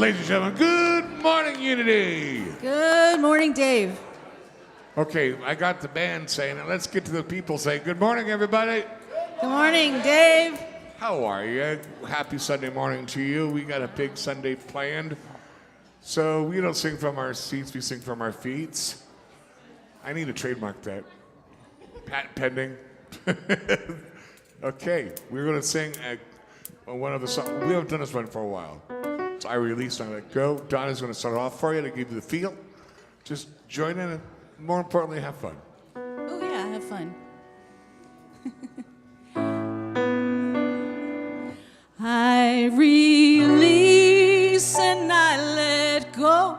Ladies and gentlemen, good morning, Unity. Good morning, Dave. Okay, I got the band saying it. Let's get to the people saying, good morning, everybody. Good morning, Dave. How are you? Happy Sunday morning to you. We got a big Sunday planned. So we don't sing from our seats, we sing from our feet. I need to trademark that. Patent pending. Okay, we're going to sing one of the songs. We haven't done this one for a while. So I released, I let it go. Donna's going to start off for you to give you the feel. Just join in and, more importantly, have fun. Oh, yeah, have fun. I release and I let go.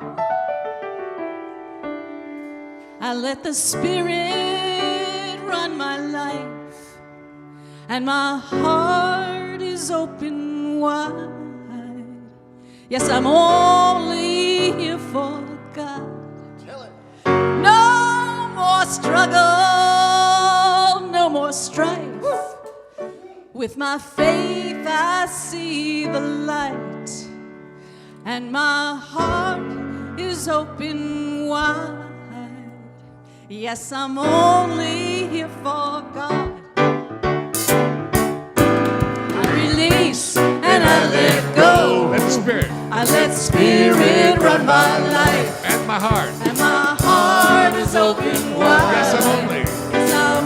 I let the Spirit run my life, and my heart is open wide. Yes, I'm only here for God. Tell it. No more struggle, no more strife. With my faith I see the light, and my heart is open wide. Yes, I'm only here for God. I release and I let go. Let the Spirit. I let Spirit run my life, And my heart. and my heart is open wide. Yes, I'm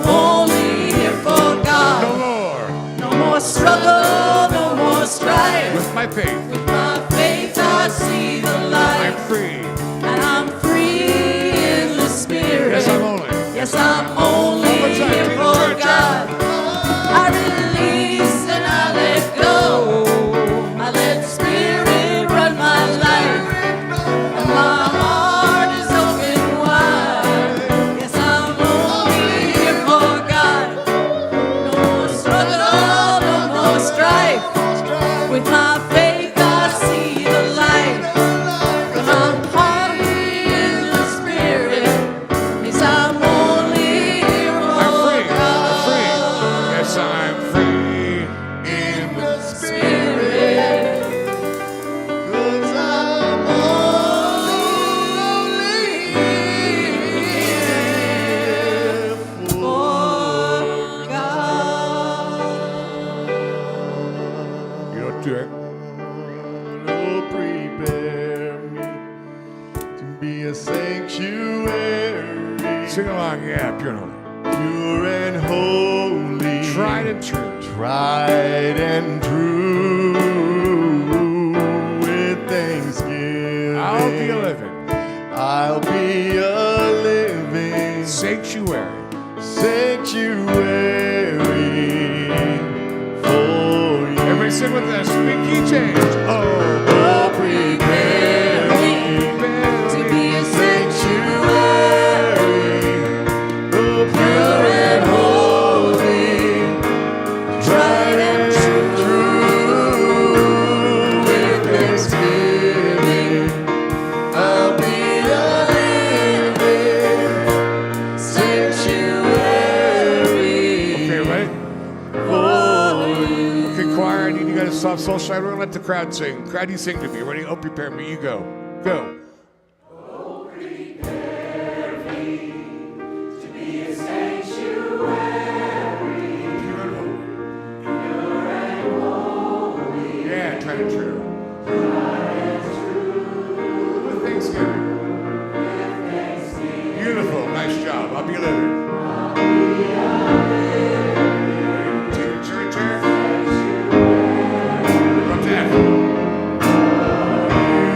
only here for God. No more. No more struggle, no more strife. With my faith. With my faith I see the light, I'm free. and I'm free in the Spirit. Yes, I'm only. Yes, I'm only One more time, here take the for church God. I release and I let go. I let Spirit run my life, and my heart is open wide. Yes, I'm only here for God. No more struggle, no more strife. With my faith I see the light, and I'm happy in the Spirit. Yes, I'm only here for I'm free. I'm God. free. Yes, I'm free in the Spirit. 'Cause I'm only here For God. You don't do it. to prepare me to be a sanctuary, Sing along, yeah, pure and holy. pure and holy, Tried and true. tried and true. With thanksgiving, I'll be a living I'll be a living sanctuary. sanctuary for you. Everybody sing with us. Big key change. Oh, Prepare me To be a sanctuary, pure and holy, tried and true. With thanksgiving, I'll be a living sanctuary okay, ready? for you. Okay, choir, I need you guys to stop soul shine. We're going to let the crowd sing. Crowd, you sing to me. Ready? Oh, prepare me. You go. Go. Pure and holy. Yeah, tried and true. With Thanksgiving. Beautiful. Nice job. I'll be a living. Teacher, turn. From that.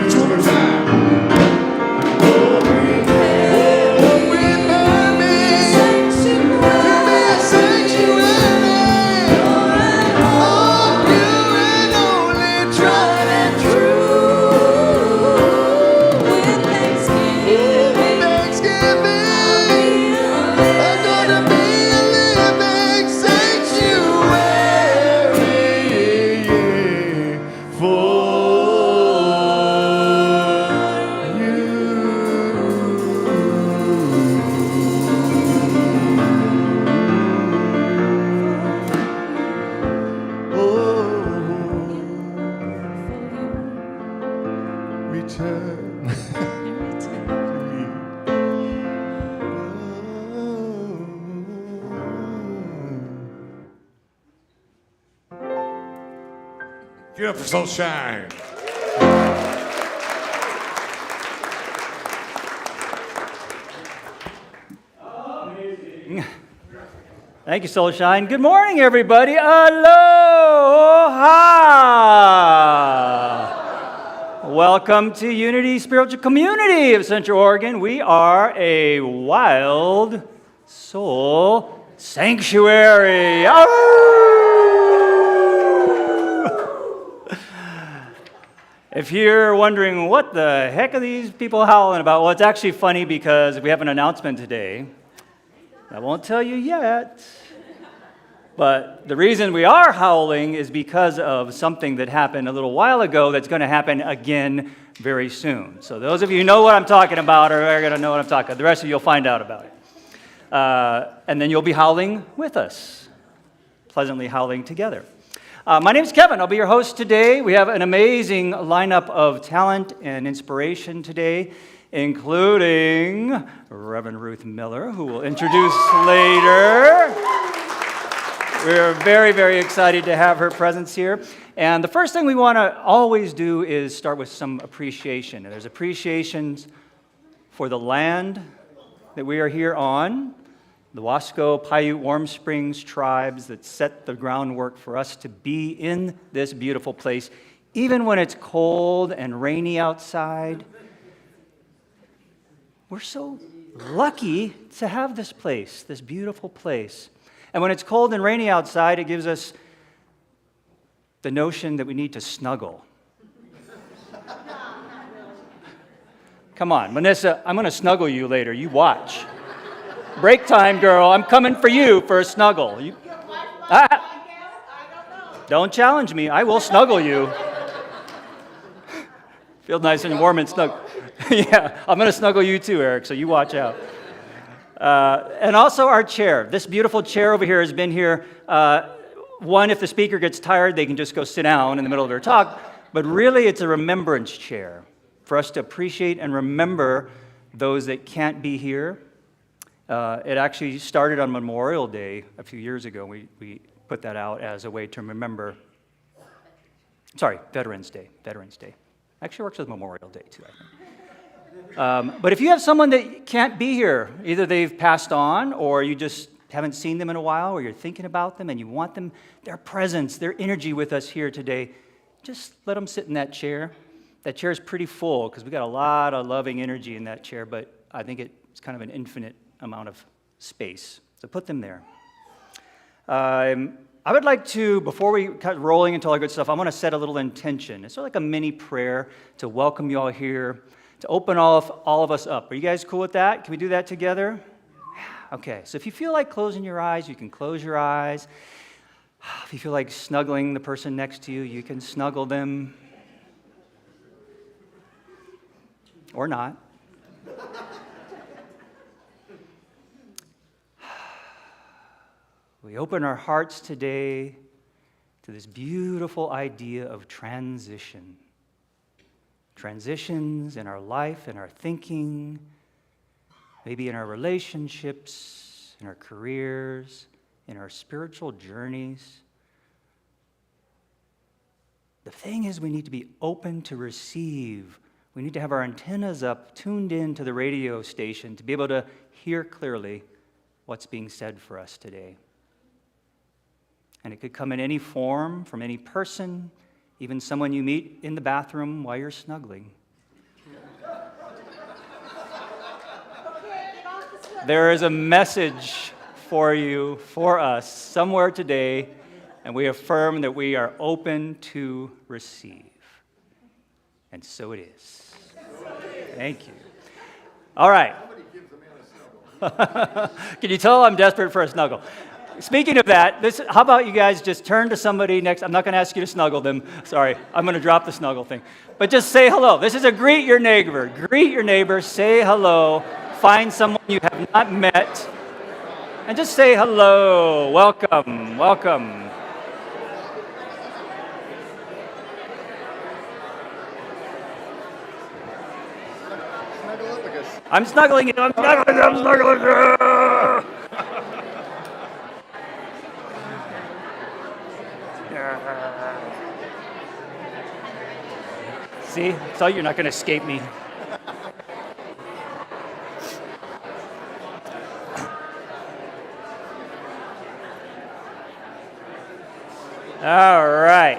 It's one more time. Give it up for Soul Shine. Thank you, Soul Shine. Good morning, everybody. Aloha! Welcome to Unity Spiritual Community of Central Oregon. We are a wild soul sanctuary. If you're wondering what the heck are these people howling about, well, it's actually funny because we have an announcement today. I won't tell you yet, but the reason we are howling is because of something that happened a little while ago that's going to happen again very soon. So those of you who know what I'm talking about are going to know what I'm talking about. The rest of you will find out about it. And then you'll be howling with us, pleasantly howling together. My name is Kevin. I'll be your host today. We have an amazing lineup of talent and inspiration today, including Reverend Ruth Miller, who will introduce later. We're very, very excited to have her presence here. And the first thing we want to always do is start with some appreciation. And there's appreciations for the land that we are here on, the Wasco, Paiute, Warm Springs tribes that set the groundwork for us to be in this beautiful place, even when it's cold and rainy outside. We're so lucky to have this place, this beautiful place. And when it's cold and rainy outside, it gives us the notion that we need to snuggle. Come on, Vanessa, I'm going to snuggle you later. You watch. Break time, girl. I'm coming for you for a snuggle. Don't challenge me. I will snuggle you. Feel nice and warm and snug. Yeah, I'm going to snuggle you too, Eric, so you watch out. And also our chair. This beautiful chair over here has been here. One, if the speaker gets tired, they can just go sit down in the middle of their talk. But really, it's a remembrance chair for us to appreciate and remember those that can't be here. It actually started on Memorial Day a few years ago. We put that out as a way to remember. Sorry, Veterans Day. Veterans Day. Actually works with Memorial Day, too, I think. But if you have someone that can't be here, either they've passed on or you just haven't seen them in a while or you're thinking about them and you want them, their presence, their energy with us here today, just let them sit in that chair. That chair is pretty full because we got a lot of loving energy in that chair, but I think it's kind of an infinite amount of space. So put them there. I would like to, before we cut rolling into all the good stuff, I want to set a little intention. It's sort of like a mini prayer to welcome you all here, to open all of us up. Are you guys cool with that? Can we do that together? Okay, so if you feel like closing your eyes, you can close your eyes. If you feel like snuggling the person next to you, you can snuggle them. Or not. We open our hearts today to this beautiful idea of transition. Transitions in our life, in our thinking, maybe in our relationships, in our careers, in our spiritual journeys. The thing is, we need to be open to receive. We need to have our antennas up, tuned in to the radio station to be able to hear clearly what's being said for us today. And it could come in any form, from any person, even someone you meet in the bathroom while you're snuggling. There is a message for you, for us, somewhere today, and we affirm that we are open to receive. And so it is. Thank you. All right. Can you tell I'm desperate for a snuggle? Speaking of that, how about you guys just turn to somebody next? I'm not going to ask you to snuggle them. Sorry, I'm going to drop the snuggle thing. But just say hello. This is a greet your neighbor. Greet your neighbor. Say hello. Find someone you have not met. And just say hello. Welcome. Welcome. Snuggle up, I guess. I'm snuggling you. I'm snuggling you. I'm snuggling you. See? So you're not going to escape me. All right.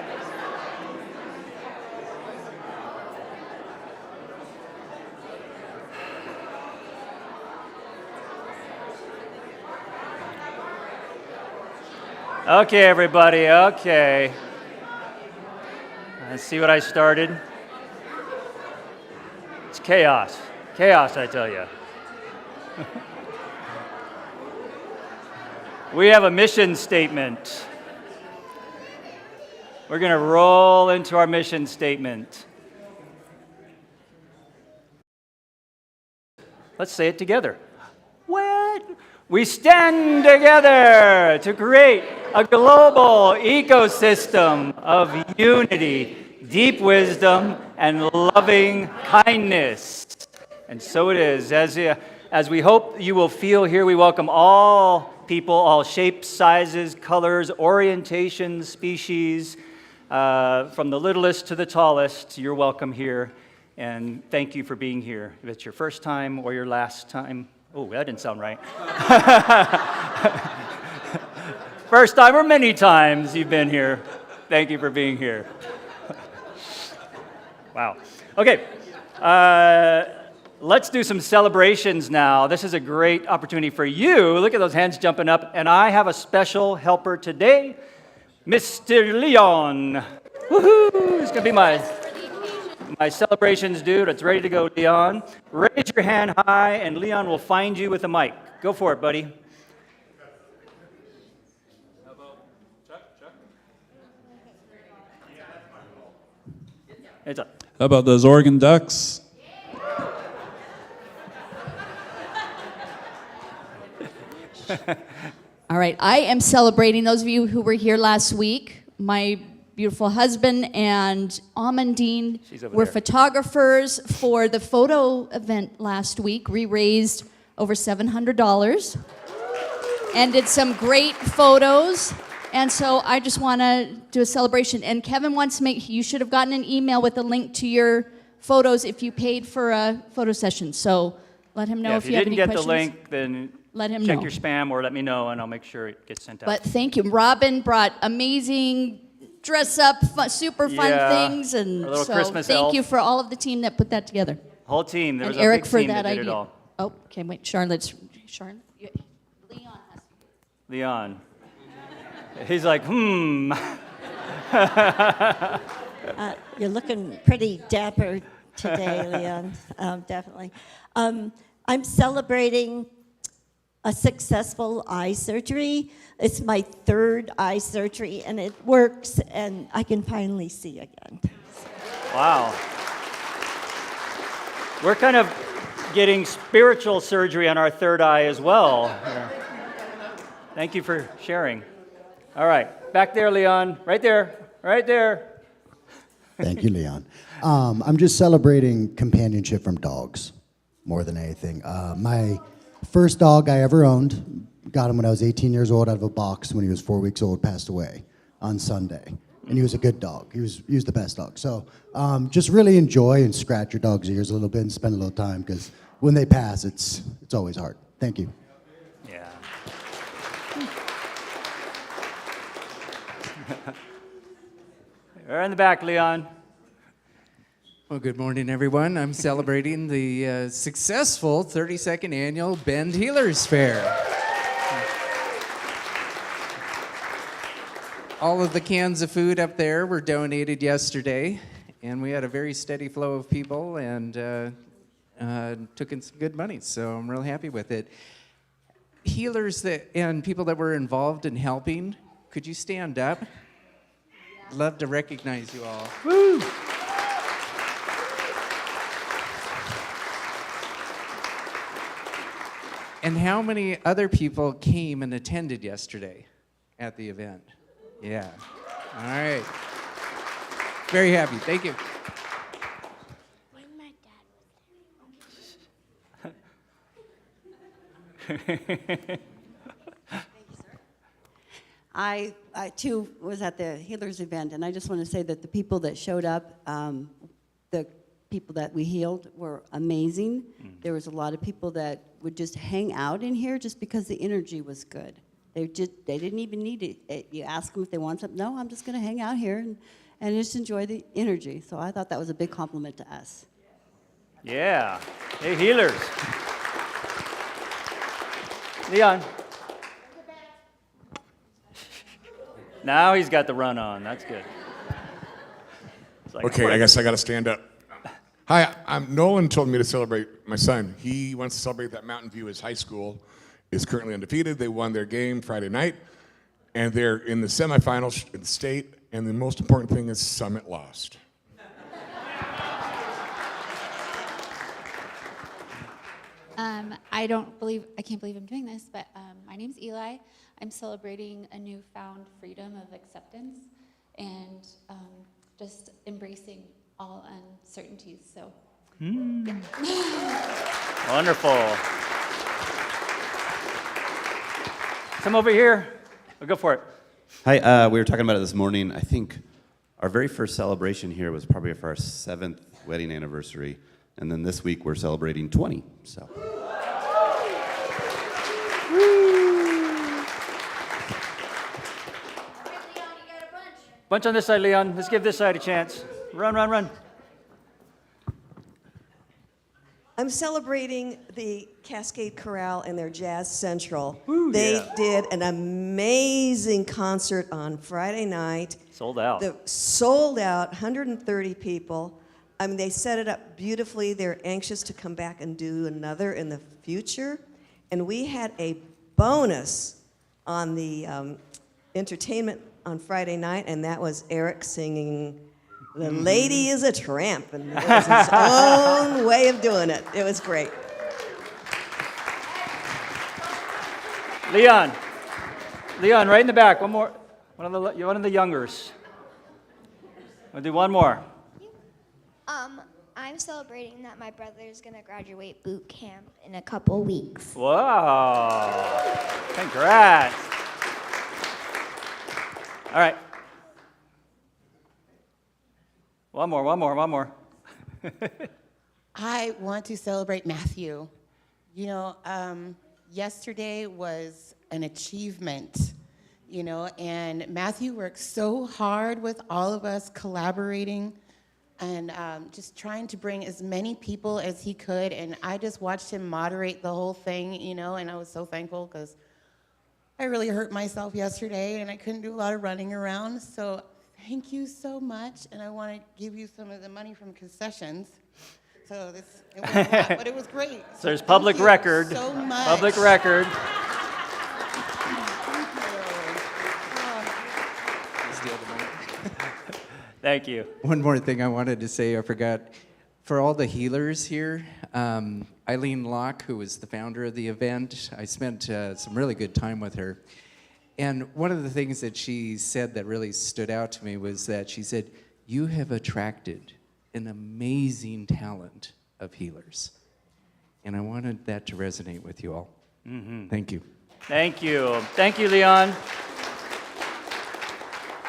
Okay, everybody, okay. Let's see what I started. It's chaos. Chaos, I tell you. We have a mission statement. We're going to roll into our mission statement. Let's say it together. What? We stand together to create a global ecosystem of unity, deep wisdom, and loving kindness. And so it is. As we hope you will feel here, we welcome all people, all shapes, sizes, colors, orientations, species, from the littlest to the tallest. You're welcome here. And thank you for being here. If it's your first time or your last time. Oh, that didn't sound right. First time or many times you've been here. Thank you for being here. Wow. Okay. Let's do some celebrations now. This is a great opportunity for you. Look at those hands jumping up. And I have a special helper today, Mr. Leon. Woohoo! It's going to be my celebrations dude. It's ready to go, Leon. Raise your hand high, and Leon will find you with a mic. Go for it, buddy. How about Chuck? It's up. How about those Oregon Ducks? All right, I am celebrating those of you who were here last week. My beautiful husband and Amandine were photographers for the photo event last week. We raised over $700 and did some great photos. And so I just want to do a celebration. And Kevin wants to you should have gotten an email with a link to your photos if you paid for a photo session. So let him know if you have any questions. If you didn't get the link, then let him check know. your spam or let me know, and I'll make sure it gets sent out. But thank you. Robin brought amazing dress-up, super fun things, and our little so Christmas thank elf. you for all of the team that put that together. Whole team. There And was Eric a big for team that that did idea. it all. Oh, okay, wait, Charlotte. Leon has. Leon. He's like, You're looking pretty dapper today, Leon, definitely. I'm celebrating a successful eye surgery. It's my third eye surgery, and it works, and I can finally see again. Wow. We're kind of getting spiritual surgery on our third eye as well. Thank you for sharing. All right, back there, Leon. Right there, right there. Thank you, Leon. I'm just celebrating companionship from dogs more than anything. My first dog I ever owned, got him when I was 18 years old out of a box when he was 4 weeks old, passed away on Sunday. And he was a good dog. He was the best dog. So just really enjoy and scratch your dog's ears a little bit and spend a little time, because when they pass, it's always hard. Thank you. Yeah. Right in the back, Leon. Well, good morning, everyone. I'm celebrating the successful 32nd annual Bend Healers Fair. All of the cans of food up there were donated yesterday, and we had a very steady flow of people and took in some good money, so I'm real happy with it. Healers and people that were involved in helping, could you stand up? Love to recognize you all. Woo! And how many other people came and attended yesterday at the event? Yeah. All right. Very happy. Thank you. I too was at the Healers event, and I just want to say that the people that showed up the people that we healed were amazing. There was a lot of people that would just hang out in here just because the energy was good. They didn't even need it. You ask them if they want something. No, I'm just going to hang out here and just enjoy the energy. So I thought that was a big compliment to us. Yeah. Hey, healers. Leon. Now he's got the run on. That's good. It's like, Okay, I guess I got to stand up. Hi, Nolan told me to celebrate my son. He wants to celebrate that Mountain View. His high school is currently undefeated. They won their game Friday night, and they're in the semifinals in the state, and the most important thing is Summit lost. I can't believe I'm doing this, but my name's Eli. I'm celebrating a newfound freedom of acceptance and just embracing all uncertainties. So, Wonderful. Come over here. Go for it. Hi, we were talking about it this morning. I think our very first celebration here was probably for our 7th wedding anniversary. And then this week we're celebrating 20, so. Bunch on this side, Leon. Let's give this side a chance. Run, run, run. I'm celebrating the Cascade Chorale and their Jazz Central. Ooh, they yeah. did an amazing concert on Friday night. Sold out. Sold out, 130 people. I mean, they set it up beautifully. They're anxious to come back and do another in the future. And we had a bonus on the entertainment on Friday night, and that was Eric singing "The Lady is a Tramp," and it was his own way of doing it. It was great. Leon, right in the back. One more. One of the youngers. We'll do one more. I'm celebrating that my brother is going to graduate boot camp in a couple weeks. Wow. Congrats. All right. One more. I want to celebrate Matthew. You know, yesterday was an achievement, you know, and Matthew worked so hard with all of us collaborating and just trying to bring as many people as he could. And I just watched him moderate the whole thing, you know, and I was so thankful because I really hurt myself yesterday and I couldn't do a lot of running around. So thank you so much. And I want to give you some of the money from concessions. So it was a lot, but it was great. So there's public record. So much. Public record. Thank you. One more thing I wanted to say, I forgot. For all the healers here, Eileen Locke, who was the founder of the event, I spent some really good time with her. And one of the things that she said that really stood out to me was that she said, "You have attracted an amazing talent of healers." And I wanted that to resonate with you all. Mm-hmm. Thank you. Thank you. Thank you, Leon.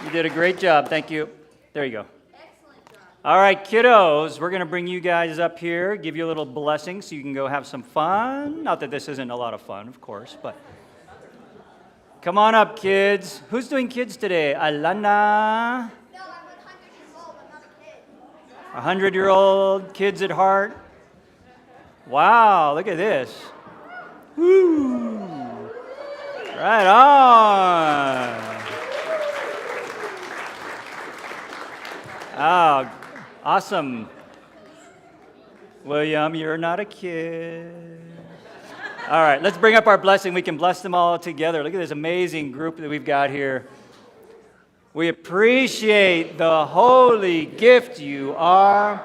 You did a great job. Thank you. There you go. Excellent job. All right, kiddos, we're going to bring you guys up here, give you a little blessing so you can go have some fun. Not that this isn't a lot of fun, of course, but come on up, kids. Who's doing kids today? Alana? No, I'm 100 years old. I'm not a kid. 100-year-old kids at heart. Wow, look at this. Woo! Right on. Oh, awesome. William, you're not a kid. All right, let's bring up our blessing. We can bless them all together. Look at this amazing group that we've got here. We appreciate the holy gift you are.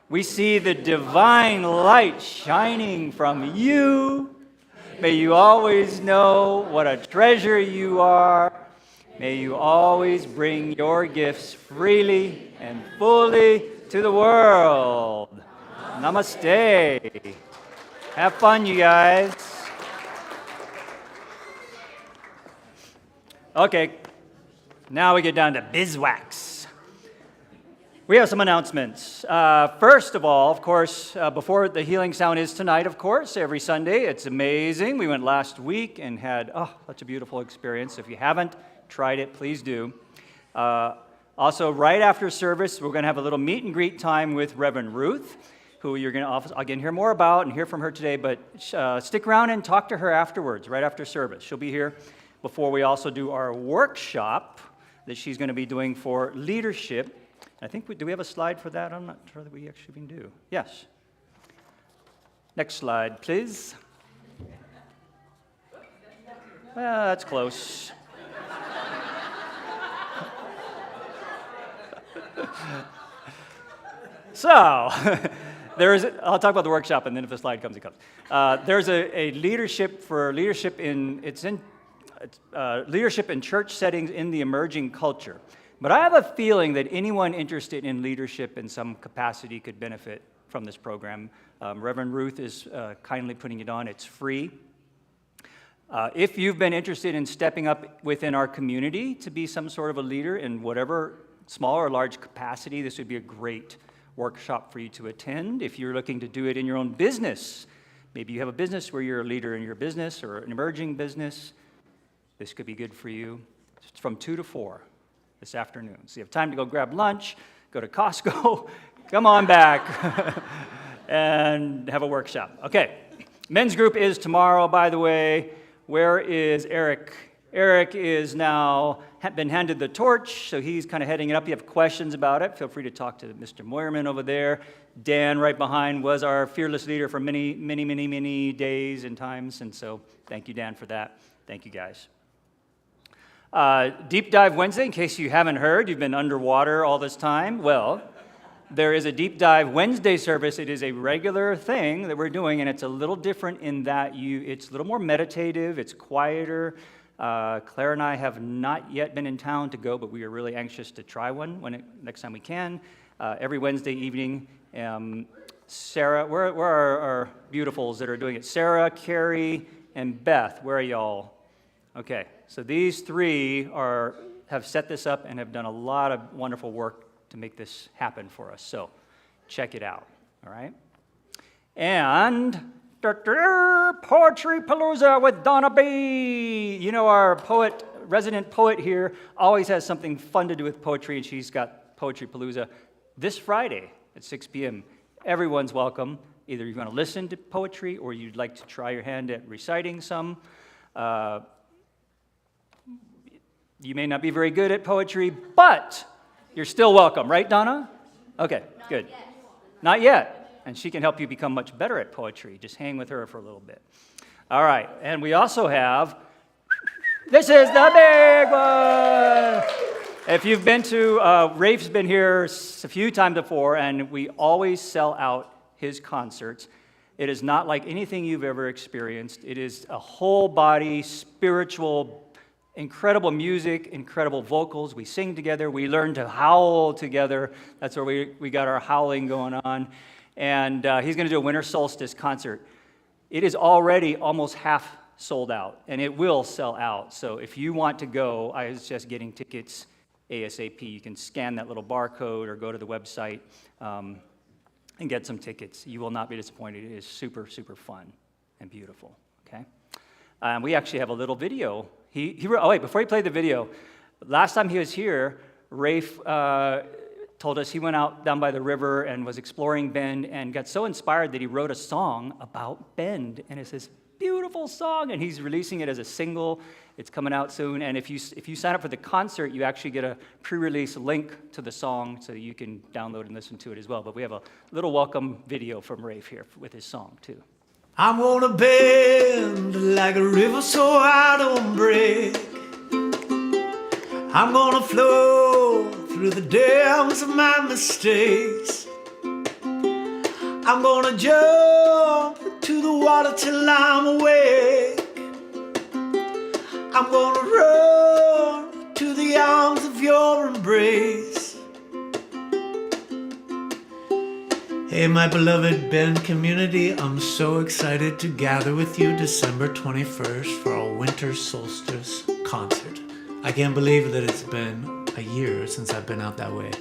We see the divine light shining from you. May you always know what a treasure you are. May you always bring your gifts freely and fully to the world. Namaste. Have fun, you guys. Okay, now we get down to bizwax. We have some announcements. First of all, of course, before the Healing Sound is tonight, of course, every Sunday. It's amazing. We went last week and had, such a beautiful experience. If you haven't tried it, please do. Also, right after service, we're going to have a little meet and greet time with Reverend Ruth, who you're going to again hear more about and hear from her today, but stick around and talk to her afterwards, right after service. She'll be here before we also do our workshop that she's going to be doing for leadership. I think, do we have a slide for that? I'm not sure that we actually can do. Yes. Next slide, please. Well, that's close. So, I'll talk about the workshop, and then if the slide comes, it comes. There's a leadership in church settings in the emerging culture. But I have a feeling that anyone interested in leadership in some capacity could benefit from this program. Reverend Ruth is kindly putting it on. It's free. If you've been interested in stepping up within our community to be some sort of a leader in whatever small or large capacity, this would be a great workshop for you to attend. If you're looking to do it in your own business, maybe you have a business where you're a leader in your business or an emerging business, this could be good for you. It's from 2 to 4 this afternoon. So you have time to go grab lunch, go to Costco, come on back, and have a workshop. Okay, men's group is tomorrow, by the way. Where is Eric? Eric is now been handed the torch, so he's kind of heading it up. If you have questions about it, feel free to talk to Mr. Moyerman over there. Dan, right behind, was our fearless leader for many, many, many, many days and times, and so thank you, Dan, for that. Thank you, guys. Deep Dive Wednesday, in case you haven't heard, you've been underwater all this time. Well, there is a Deep Dive Wednesday service. It is a regular thing that we're doing, and it's a little different in that it's a little more meditative, it's quieter. Claire and I have not yet been in town to go, but we are really anxious to try one next time we can. Every Wednesday evening, Sarah, where are our beautifuls that are doing it? Sarah, Carrie, and Beth, where are y'all? Okay, so these three have set this up and have done a lot of wonderful work to make this happen for us. So check it out, all right? And Poetry Palooza with Donna B. You know, our resident poet here, always has something fun to do with poetry, and she's got Poetry Palooza this Friday at 6 p.m. Everyone's welcome. Either you're going to listen to poetry or you'd like to try your hand at reciting some. You may not be very good at poetry, but you're still welcome, right, Donna? Okay, good. Not yet. And she can help you become much better at poetry. Just hang with her for a little bit. All right, and we also have, this is the big one. If you've been to, Rafe's been here a few times before, and we always sell out his concerts. It is not like anything you've ever experienced. It is a whole body, spiritual, incredible music, incredible vocals. We sing together. We learn to howl together. That's where we got our howling going on. And he's going to do a winter solstice concert. It is already almost half sold out, and it will sell out. So if you want to go, I suggest getting tickets ASAP. You can scan that little barcode or go to the website and get some tickets. You will not be disappointed. It is super, super fun and beautiful, okay? We actually have a little video. Before he played the video, last time he was here, Rafe told us he went out down by the river and was exploring Bend and got so inspired that he wrote a song about Bend. And it's this beautiful song, and he's releasing it as a single. It's coming out soon. And if you sign up for the concert, you actually get a pre-release link to the song so that you can download and listen to it as well. But we have a little welcome video from Rafe here with his song, too. I'm gonna bend like a river so I don't break. I'm gonna flow through the dams of my mistakes. I'm gonna jump into the water till I'm awake. I'm gonna run to the arms of your embrace. Hey, my beloved Bend community, I'm so excited to gather with you December 21st for our winter solstice concert. I can't believe that it's been a year since I've been out that way.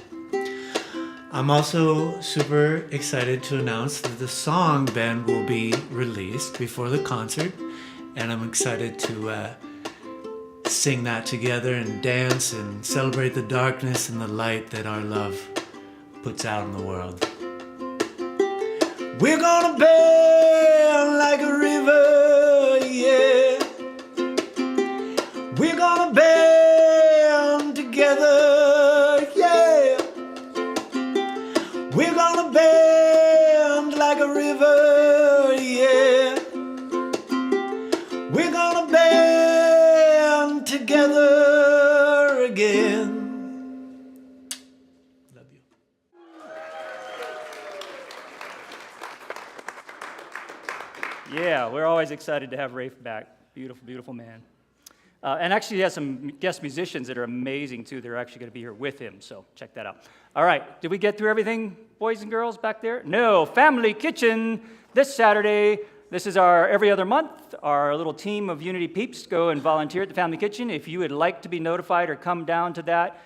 I'm also super excited to announce that the song Ben will be released before the concert, and I'm excited to sing that together and dance and celebrate the darkness and the light that our love puts out in the world. We're gonna bend like a river, yeah. We're gonna bend together, yeah. We're gonna bend like a river, yeah. We're gonna bend together again. Love you. Yeah, we're always excited to have Rafe back. Beautiful, beautiful man. And actually, he has some guest musicians that are amazing, too. They're actually going to be here with him, so check that out. All right, did we get through everything, boys and girls, back there? No, Family Kitchen this Saturday. This is our every other month. Our little team of Unity peeps go and volunteer at the Family Kitchen. If you would like to be notified or come down to that,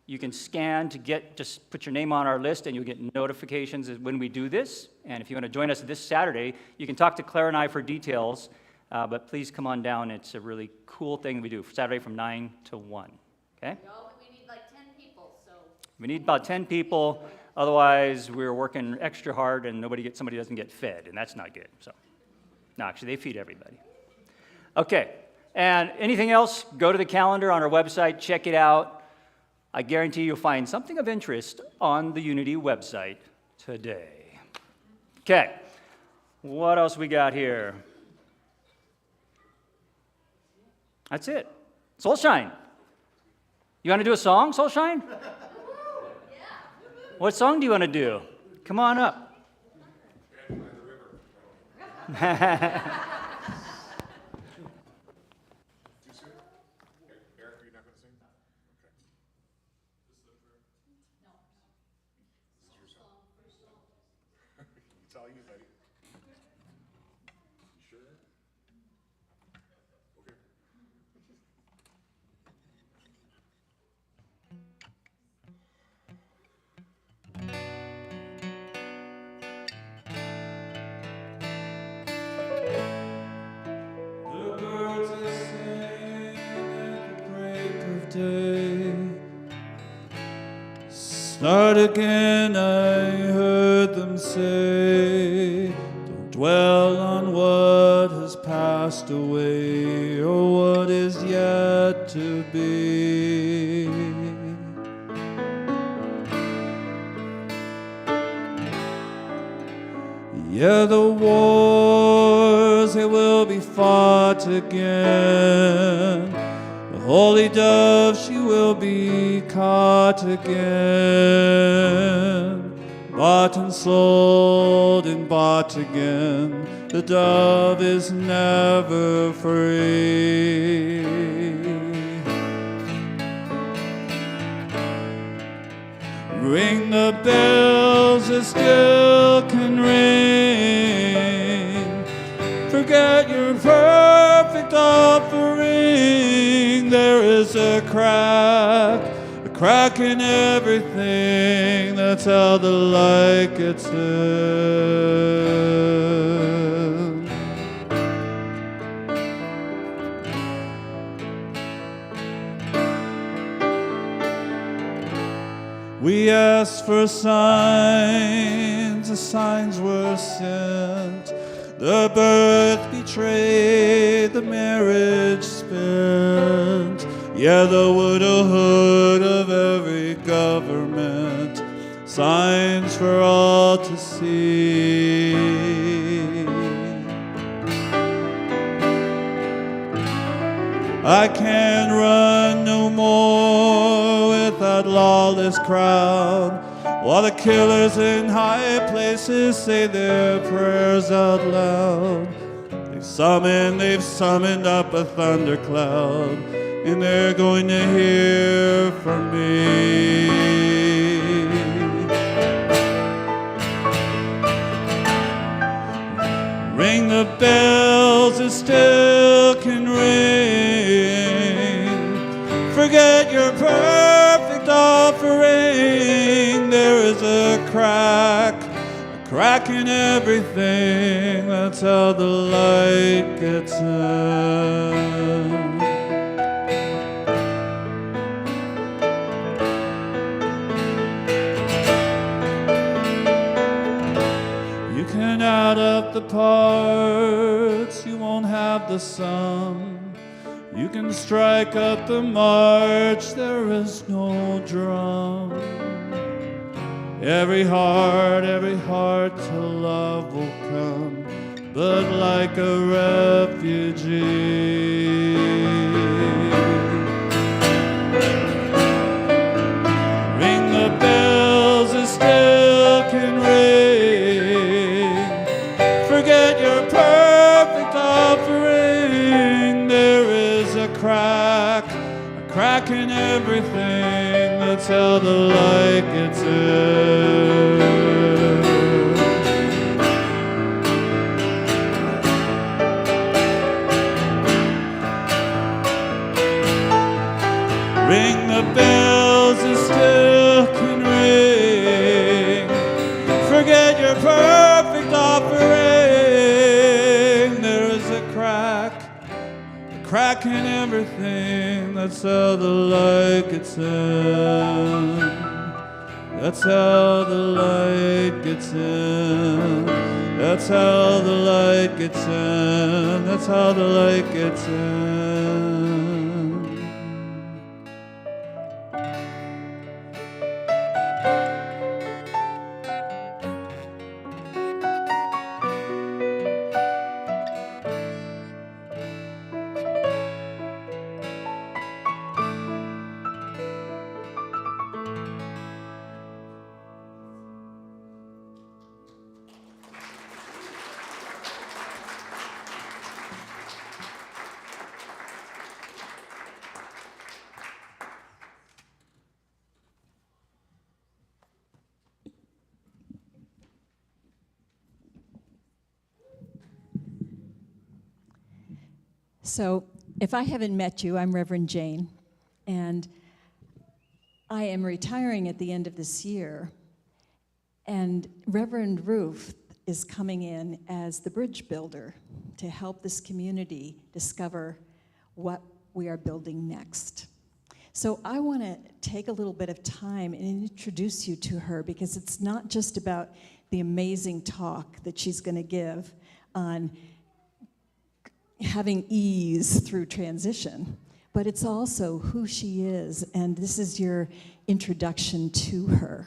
you can scan to just put your name on our list, and you'll get notifications when we do this. And if you want to join us this Saturday, you can talk to Claire and I for details. But please come on down. It's a really cool thing we do. Saturday from 9 to 1. Okay? We need like 10 people, so. We need about 10 people. Otherwise, we're working extra hard and somebody doesn't get fed, and that's not good. So, no, actually, they feed everybody. Okay. And anything else, go to the calendar on our website, check it out. I guarantee you'll find something of interest on the Unity website today. Okay. What else we got here? That's it. Soulshine. You want to do a song, Soulshine? Yeah. What song do you want to do? Come on up. It's all you, buddy. You sure? Okay. The birds are singing at the break of day. Start again, I heard them say. Don't dwell on what has passed away or what is yet to be. Yeah, the wars, they will be fought again. The holy dove, she will be caught again. Bought and sold and bought again. The dove is never free. Ring the bells that still can ring. Forget your perfect offering. There is a crack in everything. That's how the light gets in. We asked for signs, the signs were sent. The birth betrayed, the marriage spent. Yeah, the widowhood of every government. Signs for all to see. I can't run no more with that lawless crowd, while the killers in high places say their prayers out loud. They've summoned up a thundercloud, and they're going to hear from me. Ring the bells that still can ring. Forget your perfect offering. There crack in everything. That's how the light gets in. You can add up the parts, you won't have the sum. You can strike up the march, there is no drum. Every heart to love will come, but like a refugee. Ring the bells, it still can ring. Forget your perfect offering. There is a crack in everything. That's how the light gets in. Ring the bells, it still can ring. Forget your perfect offering. There is a crack in everything. That's how the light gets in. That's how the light gets in. That's how the light gets in. That's how the light gets in. So, if I haven't met you, I'm Reverend Jane, and I am retiring at the end of this year. And Reverend Ruth is coming in as the bridge builder to help this community discover what we are building next. So I want to take a little bit of time and introduce you to her, because it's not just about the amazing talk that she's going to give on having ease through transition, but it's also who she is, and this is your introduction to her.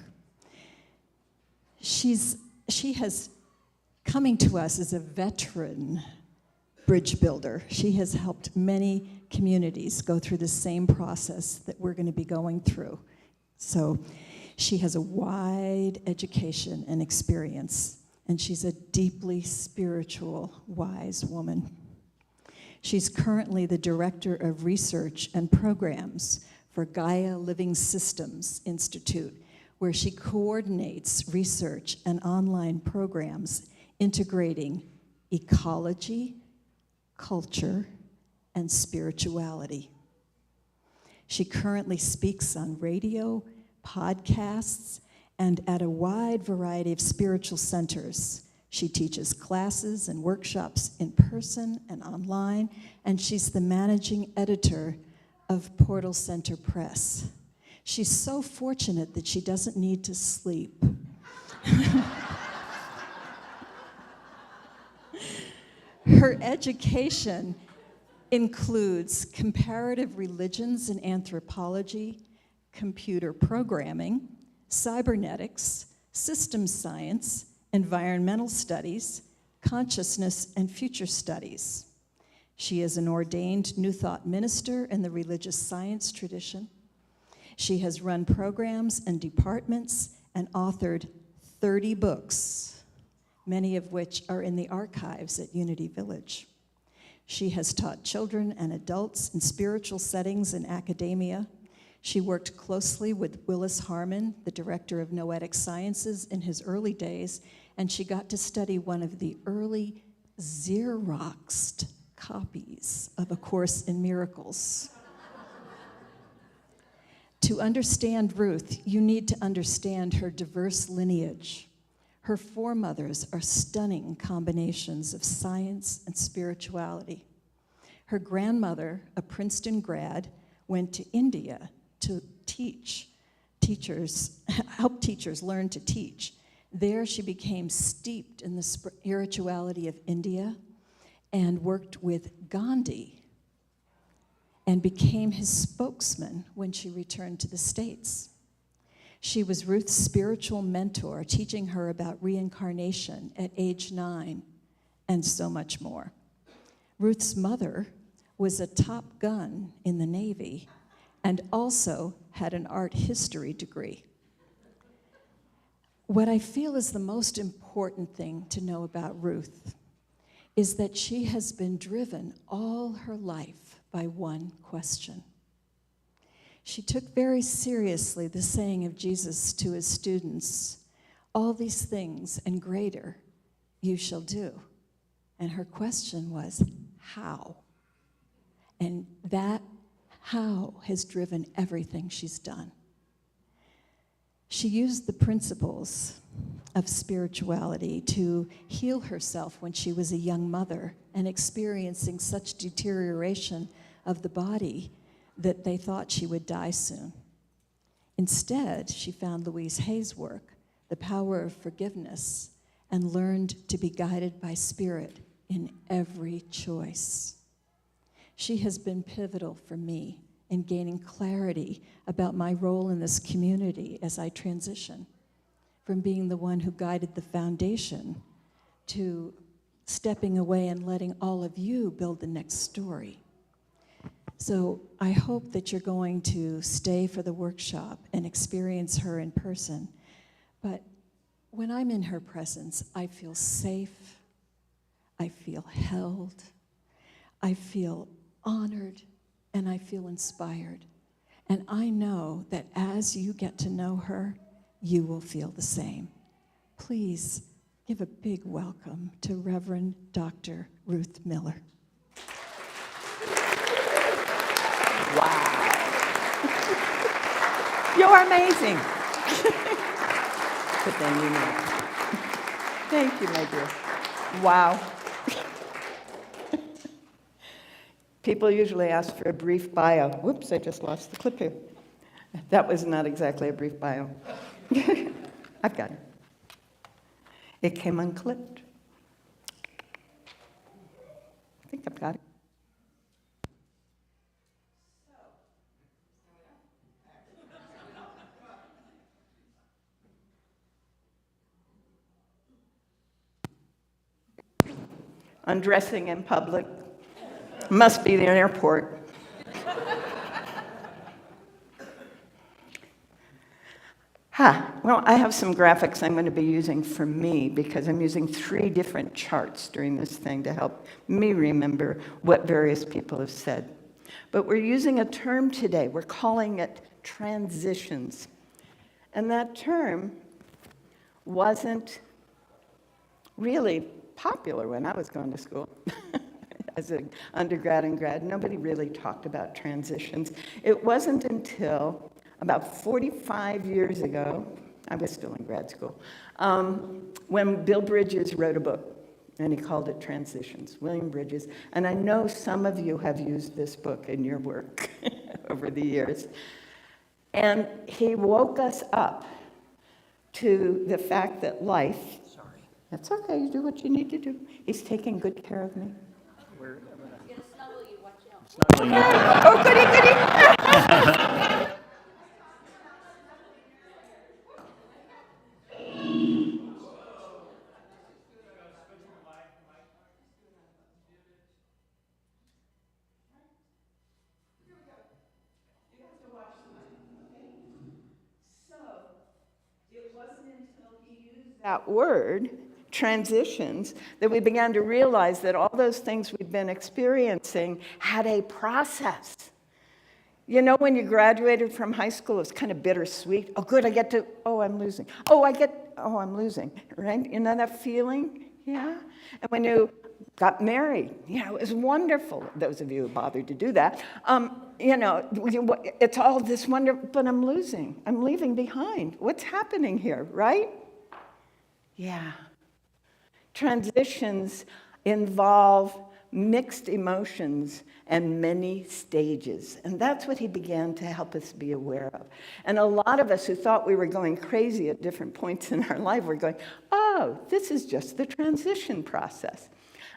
She has coming to us as a veteran bridge builder. She has helped many communities go through the same process that we're going to be going through. So she has a wide education and experience, and she's a deeply spiritual, wise woman. She's currently the Director of Research and Programs for Gaia Living Systems Institute, where she coordinates research and online programs integrating ecology, culture, and spirituality. She currently speaks on radio, podcasts, and at a wide variety of spiritual centers. She teaches classes and workshops in person and online, and she's the managing editor of Portal Center Press. She's so fortunate that she doesn't need to sleep. Her education includes comparative religions and anthropology, computer programming, cybernetics, systems science, environmental studies, consciousness, and future studies. She is an ordained New Thought minister in the religious science tradition. She has run programs and departments and authored 30 books, many of which are in the archives at Unity Village. She has taught children and adults in spiritual settings in academia. She worked closely with Willis Harmon, the director of Noetic Sciences, in his early days, and she got to study one of the early Xeroxed copies of A Course in Miracles. To understand Ruth, you need to understand her diverse lineage, Her foremothers are stunning combinations of science and spirituality. Her grandmother, a Princeton grad, went to India to help teachers learn to teach. There she became steeped in the spirituality of India and worked with Gandhi and became his spokesman when she returned to the States. She was Ruth's spiritual mentor, teaching her about reincarnation at age 9 and so much more. Ruth's mother was a top gun in the Navy and also had an art history degree. What I feel is the most important thing to know about Ruth is that she has been driven all her life by one question. She took very seriously the saying of Jesus to his students, "All these things and greater you shall do." And her question was, how? And that how has driven everything she's done. She used the principles of spirituality to heal herself when she was a young mother and experiencing such deterioration of the body that they thought she would die soon. Instead, she found Louise Hay's work, The Power of Forgiveness, and learned to be guided by spirit in every choice. She has been pivotal for me in gaining clarity about my role in this community as I transition from being the one who guided the foundation to stepping away and letting all of you build the next story. So I hope that you're going to stay for the workshop and experience her in person. But when I'm in her presence, I feel safe, I feel held, I feel honored, and I feel inspired. And I know that as you get to know her, you will feel the same. Please give a big welcome to Reverend Dr. Ruth Miller. Wow. You're amazing. But then you know. Thank you, my dear. Wow. People usually ask for a brief bio. Whoops, I just lost the clip here. That was not exactly a brief bio. I've got it. It came unclipped. I think I've got it. Undressing in public. Must be the airport. Well, I have some graphics I'm going to be using for me because I'm using 3 different charts during this thing to help me remember what various people have said. But we're using a term today. We're calling it transitions. And that term wasn't really popular when I was going to school. As an undergrad and grad, nobody really talked about transitions. It wasn't until about 45 years ago, I was still in grad school, when Bill Bridges wrote a book, and he called it Transitions, William Bridges. And I know some of you have used this book in your work over the years. And he woke us up to the fact that life, that's okay, you do what you need to do. He's taking good care of me. Oh, goody, goody. That word, transitions, that we began to realize that all those things we'd been experiencing had a process. You know, when you graduated from high school, it's kind of bittersweet. Oh, good, I get to, oh, I'm losing. Oh, I'm losing, right? You know that feeling? Yeah? And when you got married, you know, it was wonderful. Those of you who bothered to do that. You know, it's all this wonder, but I'm losing. I'm leaving behind. What's happening here, right? Yeah. Transitions involve mixed emotions and many stages. And that's what he began to help us be aware of. And a lot of us who thought we were going crazy at different points in our life were going, oh, this is just the transition process.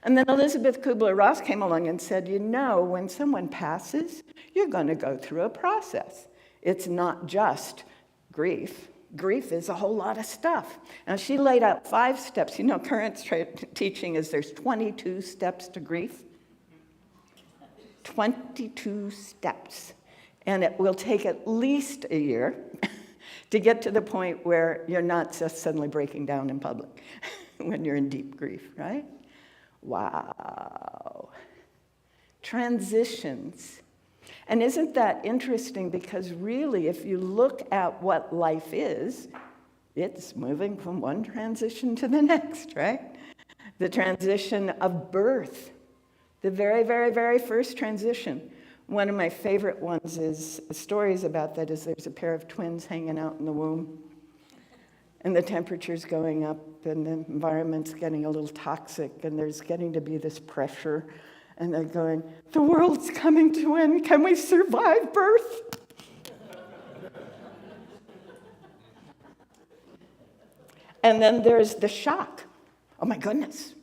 And then Elizabeth Kubler-Ross came along and said, you know, when someone passes, you're going to go through a process. It's not just grief. Grief is a whole lot of stuff. Now, she laid out 5 steps. You know, current teaching is there's 22 steps to grief. 22 steps. And it will take at least a year to get to the point where you're not just suddenly breaking down in public when you're in deep grief, right? Wow. Transitions. And isn't that interesting? Because really, if you look at what life is, it's moving from one transition to the next, right? The transition of birth, the very, very, very first transition. One of my favorite ones is, stories about that is there's a pair of twins hanging out in the womb, and the temperature's going up, and the environment's getting a little toxic, and there's getting to be this pressure. And they're going, the world's coming to an end. Can we survive birth? And then there's the shock. Oh my goodness,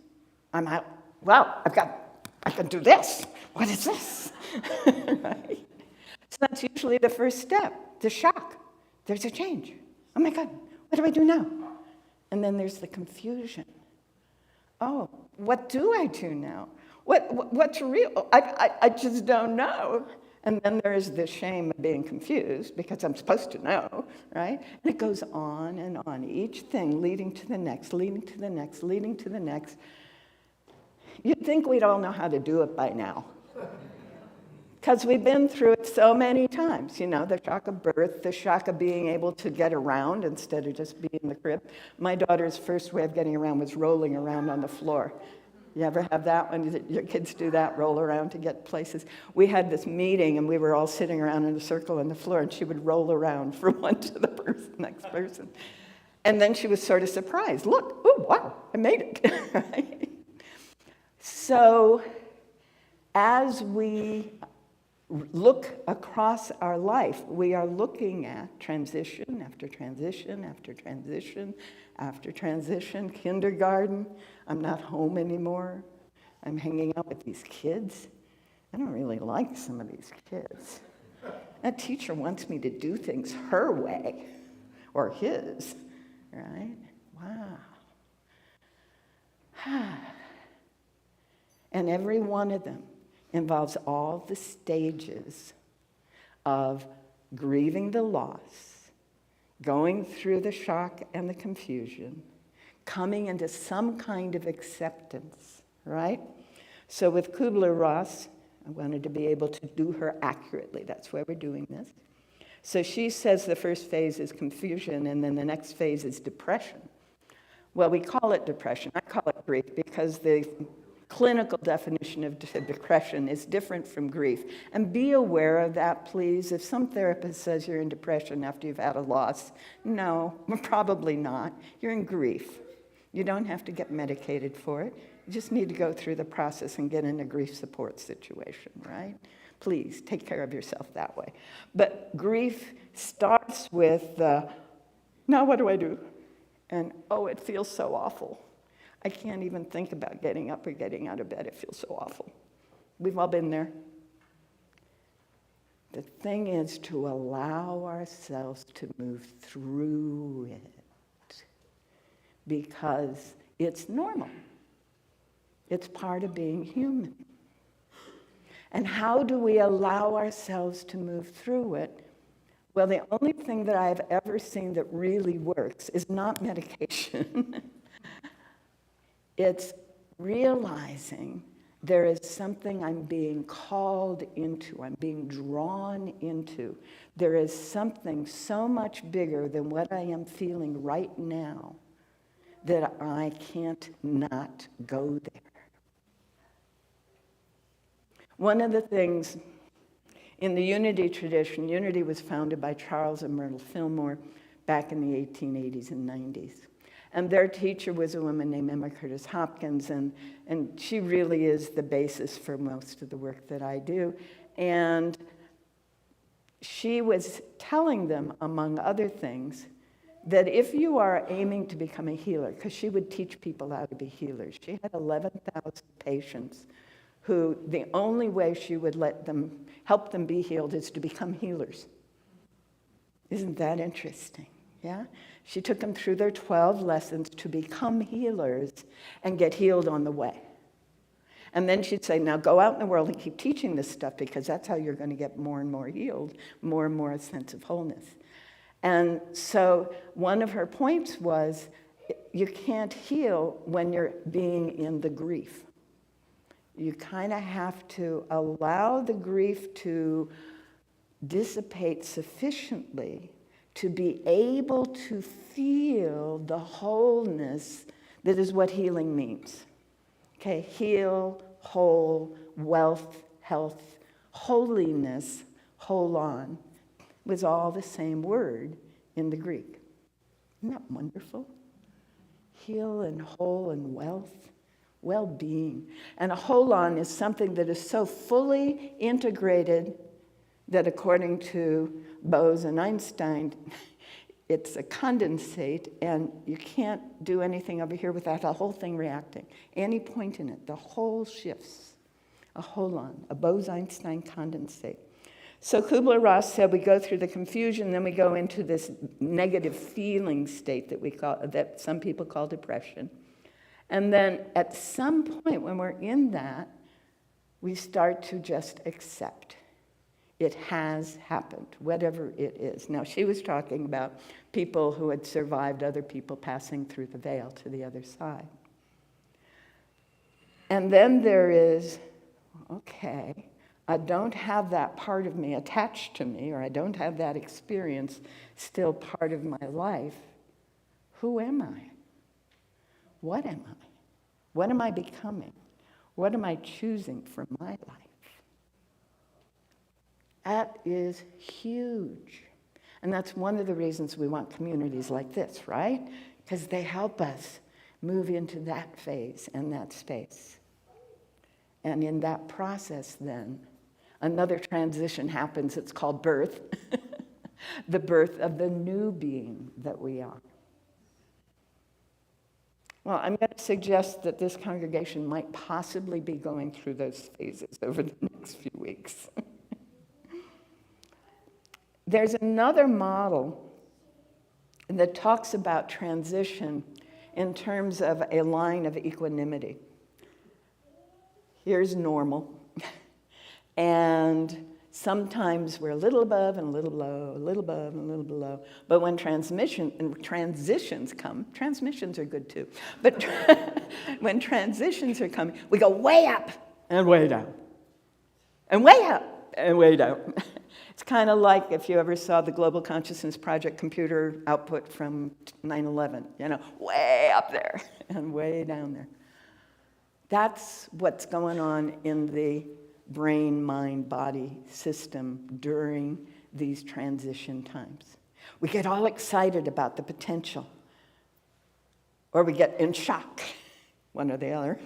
I'm out. Wow, I can do this. What is this? Right? So that's usually the first step, the shock. There's a change. Oh my God, what do I do now? And then there's the confusion. Oh, what do I do now? What's real? I just don't know. And then there's the shame of being confused because I'm supposed to know, right? And it goes on and on, each thing leading to the next, leading to the next, leading to the next. You'd think we'd all know how to do it by now. Because we've been through it so many times, you know, the shock of birth, the shock of being able to get around instead of just being in the crib. My daughter's first way of getting around was rolling around on the floor. You ever have that one? Your kids do that, roll around to get places. We had this meeting, and we were all sitting around in a circle on the floor, and she would roll around from one to the next person. And then she was sort of surprised. Look, oh, wow, I made it. Right? So as we look across our life, we are looking at transition after transition after transition after transition. Kindergarten, I'm not home anymore. I'm hanging out with these kids. I don't really like some of these kids. That teacher wants me to do things her way or his, right? Wow. And every one of them involves all the stages of grieving the loss, going through the shock and the confusion, coming into some kind of acceptance, right? So with Kubler-Ross, I wanted to be able to do her accurately. That's why we're doing this. So she says the first phase is confusion, and then the next phase is depression. Well, we call it depression. I call it grief because the clinical definition of depression is different from grief. And be aware of that, please. If some therapist says you're in depression after you've had a loss, no, probably not. You're in grief. You don't have to get medicated for it. You just need to go through the process and get in a grief support situation, right? Please, take care of yourself that way. But grief starts with, now what do I do? And, oh, it feels so awful. I can't even think about getting up or getting out of bed. It feels so awful. We've all been there. The thing is to allow ourselves to move through it because it's normal. It's part of being human. And how do we allow ourselves to move through it? Well, the only thing that I've ever seen that really works is not medication. It's realizing there is something I'm being called into, I'm being drawn into. There is something so much bigger than what I am feeling right now that I can't not go there. One of the things in the Unity tradition, Unity was founded by Charles and Myrtle Fillmore back in the 1880s and 90s. And their teacher was a woman named Emma Curtis Hopkins, and she really is the basis for most of the work that I do. And she was telling them, among other things, that if you are aiming to become a healer, because she would teach people how to be healers. She had 11,000 patients who the only way she would help them be healed is to become healers. Isn't that interesting? Yeah? She took them through their 12 lessons to become healers and get healed on the way. And then she'd say, now go out in the world and keep teaching this stuff, because that's how you're going to get more and more healed, more and more a sense of wholeness. And so one of her points was, you can't heal when you're being in the grief. You kind of have to allow the grief to dissipate sufficiently to be able to feel the wholeness that is what healing means. Okay, heal, whole, wealth, health, holiness, whole on, was all the same word in the Greek. Isn't that wonderful? Heal and whole and wealth, well-being. And a whole on is something that is so fully integrated that, according to Bose and Einstein, it's a condensate, and you can't do anything over here without the whole thing reacting. Any point in it, the whole shifts. A holon, a Bose-Einstein condensate. So Kubler-Ross said we go through the confusion, then we go into this negative feeling state that some people call depression. And then at some point when we're in that, we start to just accept. It has happened, whatever it is. Now, she was talking about people who had survived other people passing through the veil to the other side. And then there is, okay, I don't have that part of me attached to me, or I don't have that experience still part of my life. Who am I? What am I? What am I becoming? What am I choosing for my life? That is huge. And that's one of the reasons we want communities like this, right? Because they help us move into that phase and that space. And in that process, then, another transition happens. It's called birth. The birth of the new being that we are. Well, I'm going to suggest that this congregation might possibly be going through those phases over the next few weeks. There's another model that talks about transition in terms of a line of equanimity. Here's normal. And sometimes we're a little above and a little below, a little above and a little below. But when transitions come, transmissions are good too, but when transitions are coming, we go way up and way down. And way up and way down. It's kind of like if you ever saw the Global Consciousness Project computer output from 9/11, way up there and way down there. That's what's going on in the brain, mind, body system during these transition times. We get all excited about the potential, or we get in shock, one or the other,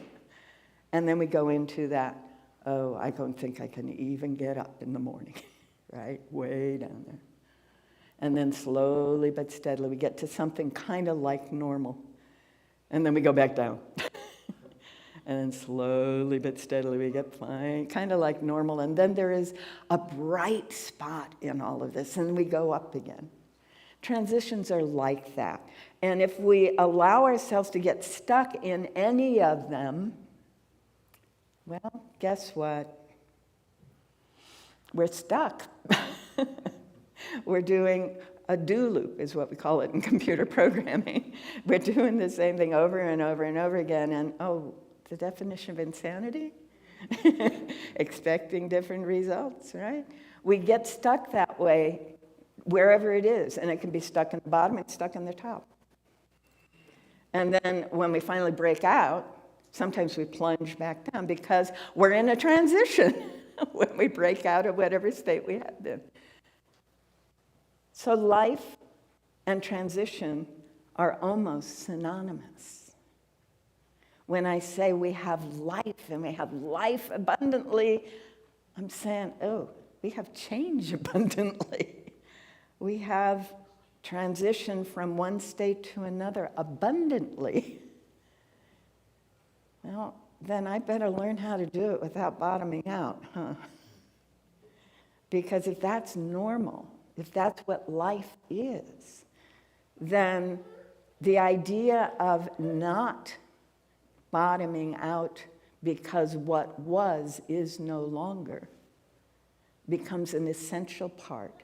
and then we go into that, oh, I don't think I can even get up in the morning, right? Way down there. And then slowly but steadily we get to something kind of like normal, and then we go back down. And then slowly but steadily we get kind of like normal. And then there is a bright spot in all of this, and we go up again. Transitions are like that. And if we allow ourselves to get stuck in any of them, well, guess what? We're stuck. We're doing a do loop, is what we call it in computer programming. We're doing the same thing over and over and over again, and the definition of insanity? Expecting different results, right? We get stuck that way wherever it is, and it can be stuck in the bottom and stuck in the top. And then when we finally break out, sometimes we plunge back down because we're in a transition when we break out of whatever state we have been. So life and transition are almost synonymous. When I say we have life and we have life abundantly, I'm saying, oh, we have change abundantly. We have transition from one state to another abundantly. Well, then I better learn how to do it without bottoming out, huh? Because if that's normal, if that's what life is, then the idea of not bottoming out because what was is no longer becomes an essential part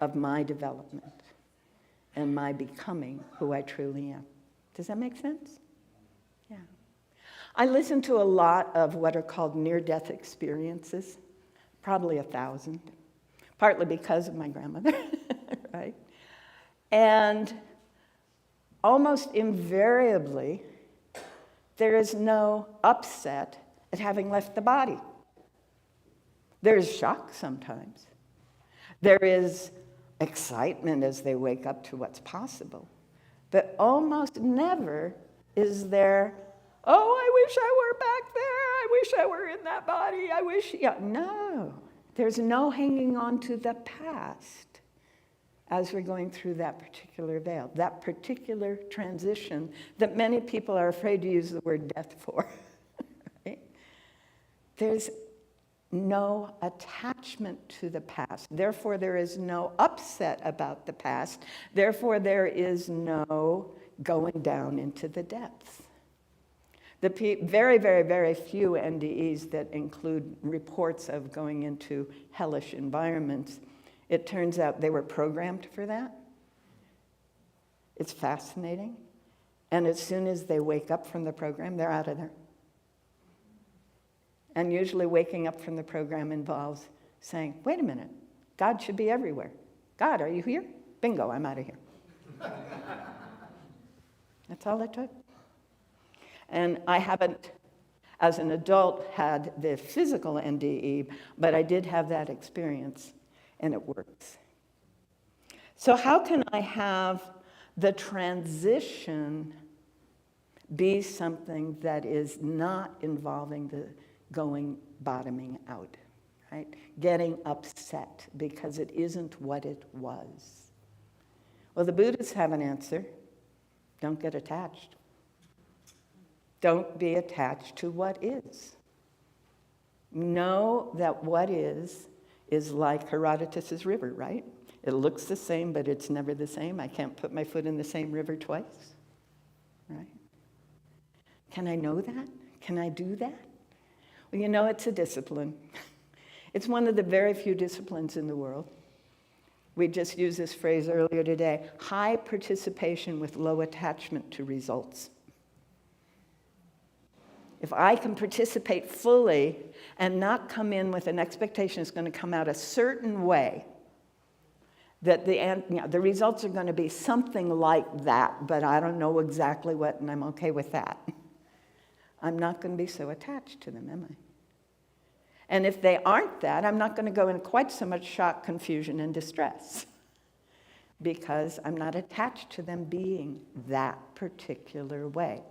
of my development and my becoming who I truly am. Does that make sense? Yeah. I listen to a lot of what are called near-death experiences, probably 1,000, partly because of my grandmother, right? And almost invariably, there is no upset at having left the body. There is shock sometimes. There is excitement as they wake up to what's possible. But almost never is there, oh, I wish I were back there. I wish I were in that body. I wish, yeah, no. There's no hanging on to the past as we're going through that particular veil, that particular transition that many people are afraid to use the word death for. Right? There's no attachment to the past. Therefore, there is no upset about the past. Therefore, there is no going down into the depths. The very, very, very few NDEs that include reports of going into hellish environments, it turns out they were programmed for that. It's fascinating. And as soon as they wake up from the program, they're out of there. And usually waking up from the program involves saying, wait a minute, God should be everywhere. God, are you here? Bingo, I'm out of here. That's all it took. And I haven't, as an adult, had the physical NDE, but I did have that experience, and it works. So how can I have the transition be something that is not involving the bottoming out, right? Getting upset because it isn't what it was. Well, the Buddhists have an answer. Don't get attached. Don't be attached to what is. Know that what is like Herodotus' river, right? It looks the same, but it's never the same. I can't put my foot in the same river twice, right? Can I know that? Can I do that? Well, you know, it's a discipline. It's one of the very few disciplines in the world. We just used this phrase earlier today, high participation with low attachment to results. If I can participate fully and not come in with an expectation it's going to come out a certain way, that the results are going to be something like that, but I don't know exactly what, and I'm okay with that. I'm not going to be so attached to them, am I? And if they aren't that, I'm not going to go in quite so much shock, confusion, and distress because I'm not attached to them being that particular way.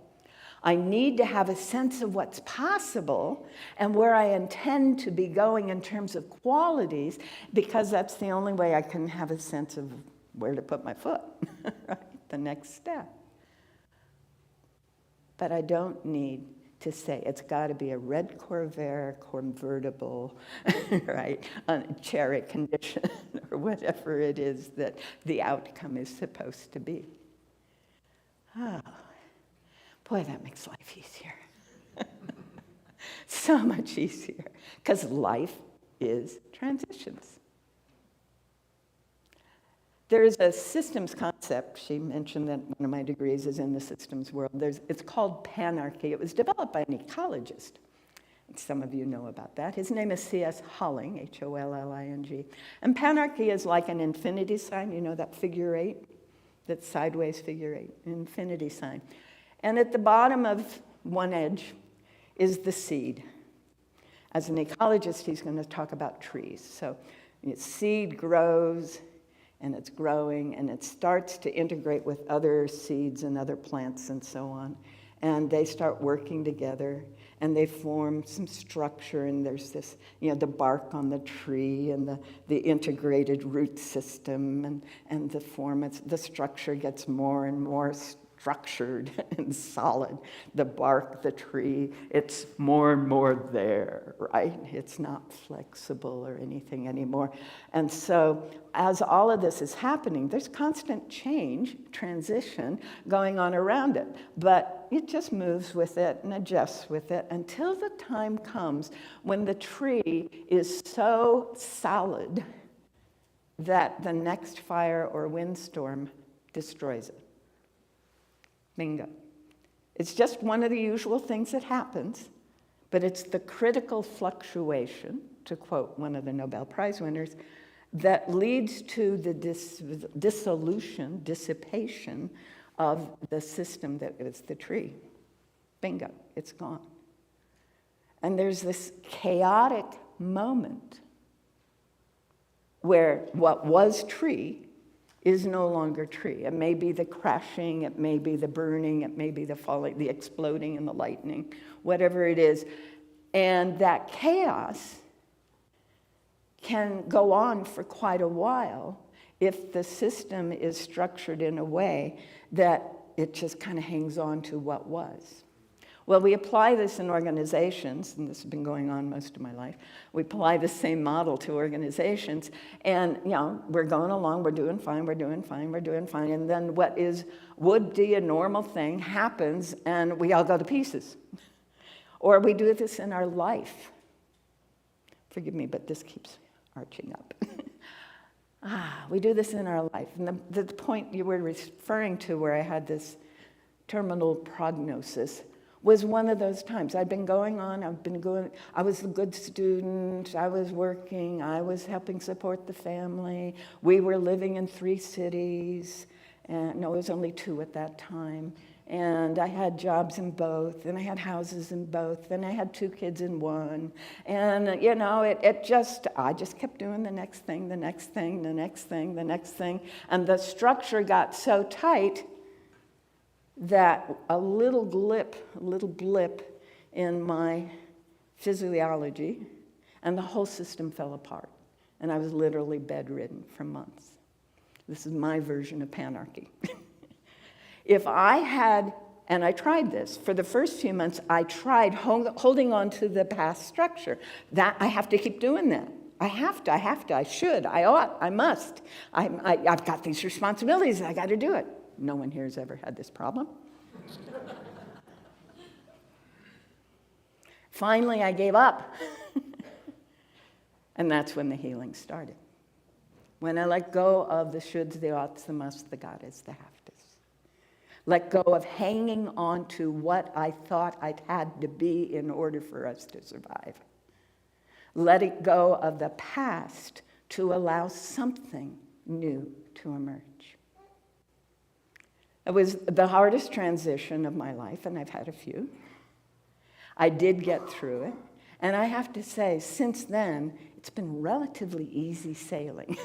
I need to have a sense of what's possible and where I intend to be going in terms of qualities, because that's the only way I can have a sense of where to put my foot, right? The next step. But I don't need to say it's got to be a red Corvair convertible, right, on a Chariot condition or whatever it is that the outcome is supposed to be. Oh. Boy, that makes life easier. So much easier. Because life is transitions. There's a systems concept. She mentioned that one of my degrees is in the systems world. It's called panarchy. It was developed by an ecologist. And some of you know about that. His name is C.S. Holling, H-O-L-L-I-N-G. And panarchy is like an infinity sign. You know that figure eight? That sideways figure eight, infinity sign. And at the bottom of one edge is the seed. As an ecologist, he's going to talk about trees. So seed grows, and it's growing, and it starts to integrate with other seeds and other plants and so on. And they start working together, and they form some structure, and there's this, the bark on the tree and the integrated root system, and the structure gets more and more structured and solid. The bark, the tree, it's more and more there, right? It's not flexible or anything anymore. And so as all of this is happening, there's constant change, transition going on around it. But it just moves with it and adjusts with it until the time comes when the tree is so solid that the next fire or windstorm destroys it. Bingo. It's just one of the usual things that happens, but it's the critical fluctuation, to quote one of the Nobel Prize winners, that leads to the dissipation of the system that is the tree. Bingo, it's gone. And there's this chaotic moment where what was tree is no longer tree. It may be the crashing, it may be the burning, it may be the falling, the exploding and the lightning, whatever it is. And that chaos can go on for quite a while if the system is structured in a way that it just kind of hangs on to what was. Well, we apply this in organizations, and this has been going on most of my life. We apply the same model to organizations, and we're going along, we're doing fine, and then what would be a normal thing happens, and we all go to pieces. Or we do this in our life. Forgive me, but this keeps arching up. We do this in our life. And the point you were referring to where I had this terminal prognosis was one of those times. I'd been going on, I was a good student, I was working, I was helping support the family. We were living in 3 cities, and no, it was only 2 at that time. And I had jobs in both, and I had houses in both, and I had 2 kids in one. And I just kept doing the next thing, the next thing, the next thing, the next thing. And the structure got so tight that a little blip in my physiology, and the whole system fell apart. And I was literally bedridden for months. This is my version of panarchy. If I had, and I tried this, for the first few months, I tried holding on to the past structure. That I have to keep doing that. I should, I ought, I must. I've got these responsibilities, I got to do it. No one here has ever had this problem. Finally, I gave up. And that's when the healing started. When I let go of the shoulds, the oughts, the musts, the gottes, the haftas. Let go of hanging on to what I thought I had to be in order for us to survive. Letting go of the past to allow something new to emerge. It was the hardest transition of my life, and I've had a few. I did get through it, and I have to say, since then, it's been relatively easy sailing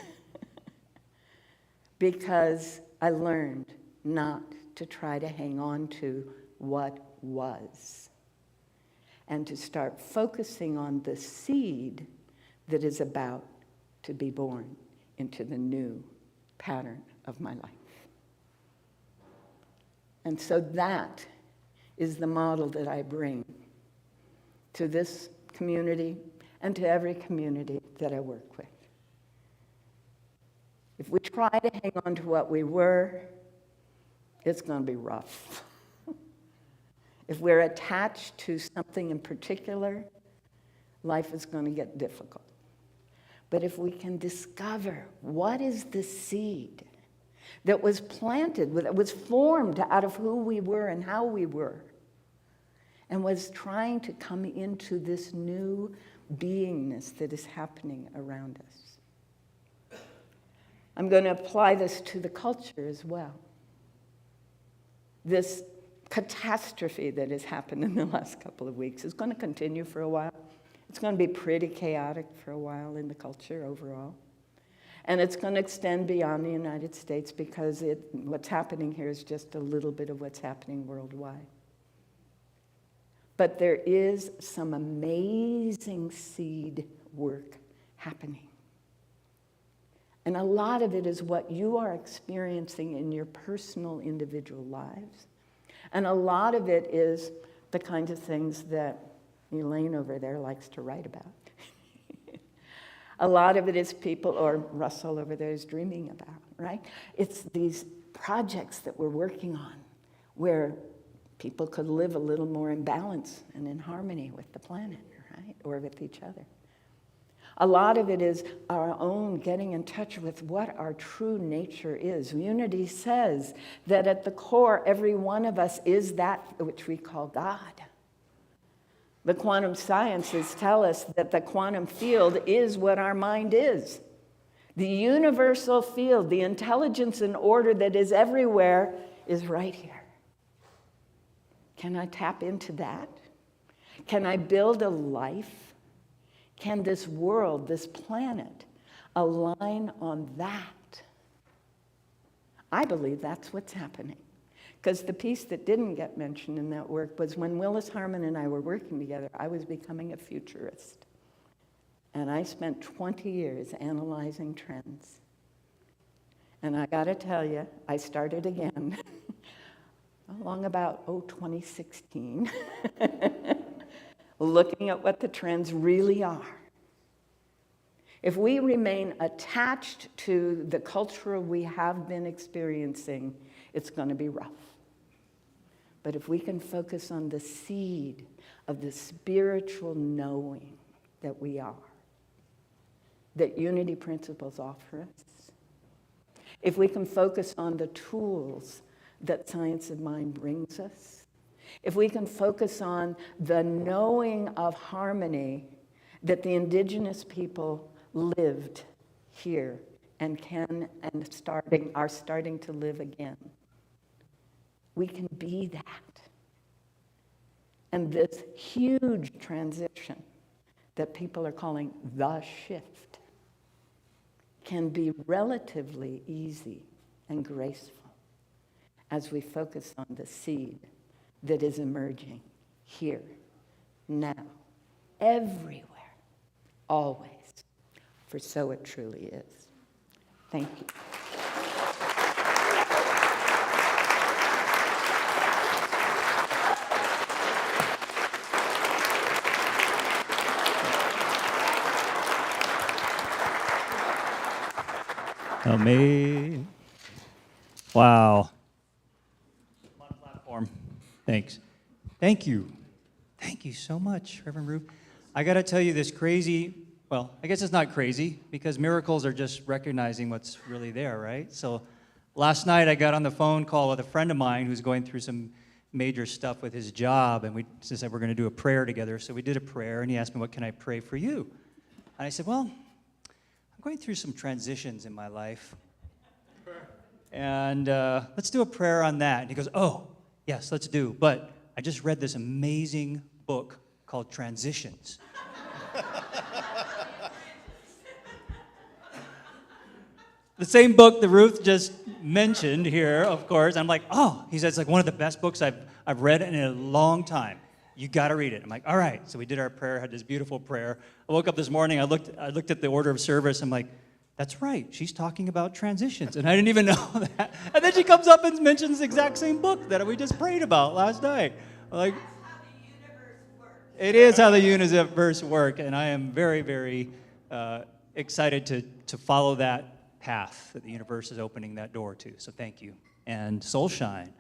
because I learned not to try to hang on to what was and to start focusing on the seed that is about to be born into the new pattern of my life. And so that is the model that I bring to this community and to every community that I work with. If we try to hang on to what we were, it's going to be rough. If we're attached to something in particular, life is going to get difficult. But if we can discover what is the seed that was planted, that was formed out of who we were and how we were, and was trying to come into this new beingness that is happening around us. I'm going to apply this to the culture as well. This catastrophe that has happened in the last couple of weeks is going to continue for a while. It's going to be pretty chaotic for a while in the culture overall. And it's going to extend beyond the United States because what's happening here is just a little bit of what's happening worldwide. But there is some amazing seed work happening. And a lot of it is what you are experiencing in your personal, individual lives. And a lot of it is the kinds of things that Elaine over there likes to write about. A lot of it is people, or Russell over there is dreaming about, right? It's these projects that we're working on where people could live a little more in balance and in harmony with the planet, right? Or with each other. A lot of it is our own getting in touch with what our true nature is. Unity says that at the core, every one of us is that which we call God. The quantum sciences tell us that the quantum field is what our mind is. The universal field, the intelligence and order that is everywhere, is right here. Can I tap into that? Can I build a life? Can this world, this planet, align on that? I believe that's what's happening. Because the piece that didn't get mentioned in that work was when Willis Harman and I were working together, I was becoming a futurist. And I spent 20 years analyzing trends. And I got to tell you, I started again along about 2016, looking at what the trends really are. If we remain attached to the culture we have been experiencing, it's going to be rough. But if we can focus on the seed of the spiritual knowing that we are, that unity principles offer us, if we can focus on the tools that science of mind brings us, if we can focus on the knowing of harmony that the indigenous people lived here and are starting to live again, we can be that. And this huge transition that people are calling the shift can be relatively easy and graceful as we focus on the seed that is emerging here, now, everywhere, always, for so it truly is. Thank you. Amazing. Wow. On a platform. Thanks. Thank you. Thank you so much, Reverend Ruth. I got to tell you this crazy, well, I guess it's not crazy because miracles are just recognizing what's really there, right? So last night I got on the phone call with a friend of mine who's going through some major stuff with his job, and we said we're going to do a prayer together. So we did a prayer, and he asked me, what can I pray for you? And I said, well, I'm going through some transitions in my life, and let's do a prayer on that. And he goes, oh, yes, let's do. But I just read this amazing book called Transitions. The same book that Ruth just mentioned here, of course. I'm like, oh, he said it's like one of the best books I've read in a long time. You got to read it. I'm like, all right. So we did our prayer, had this beautiful prayer. I woke up this morning, I looked at the order of service. I'm like, that's right. She's talking about transitions. And I didn't even know that. And then she comes up and mentions the exact same book that we just prayed about last night. I'm like, it is how the universe works. And I am very, very excited to follow that path that the universe is opening that door to. So thank you. And soul shine.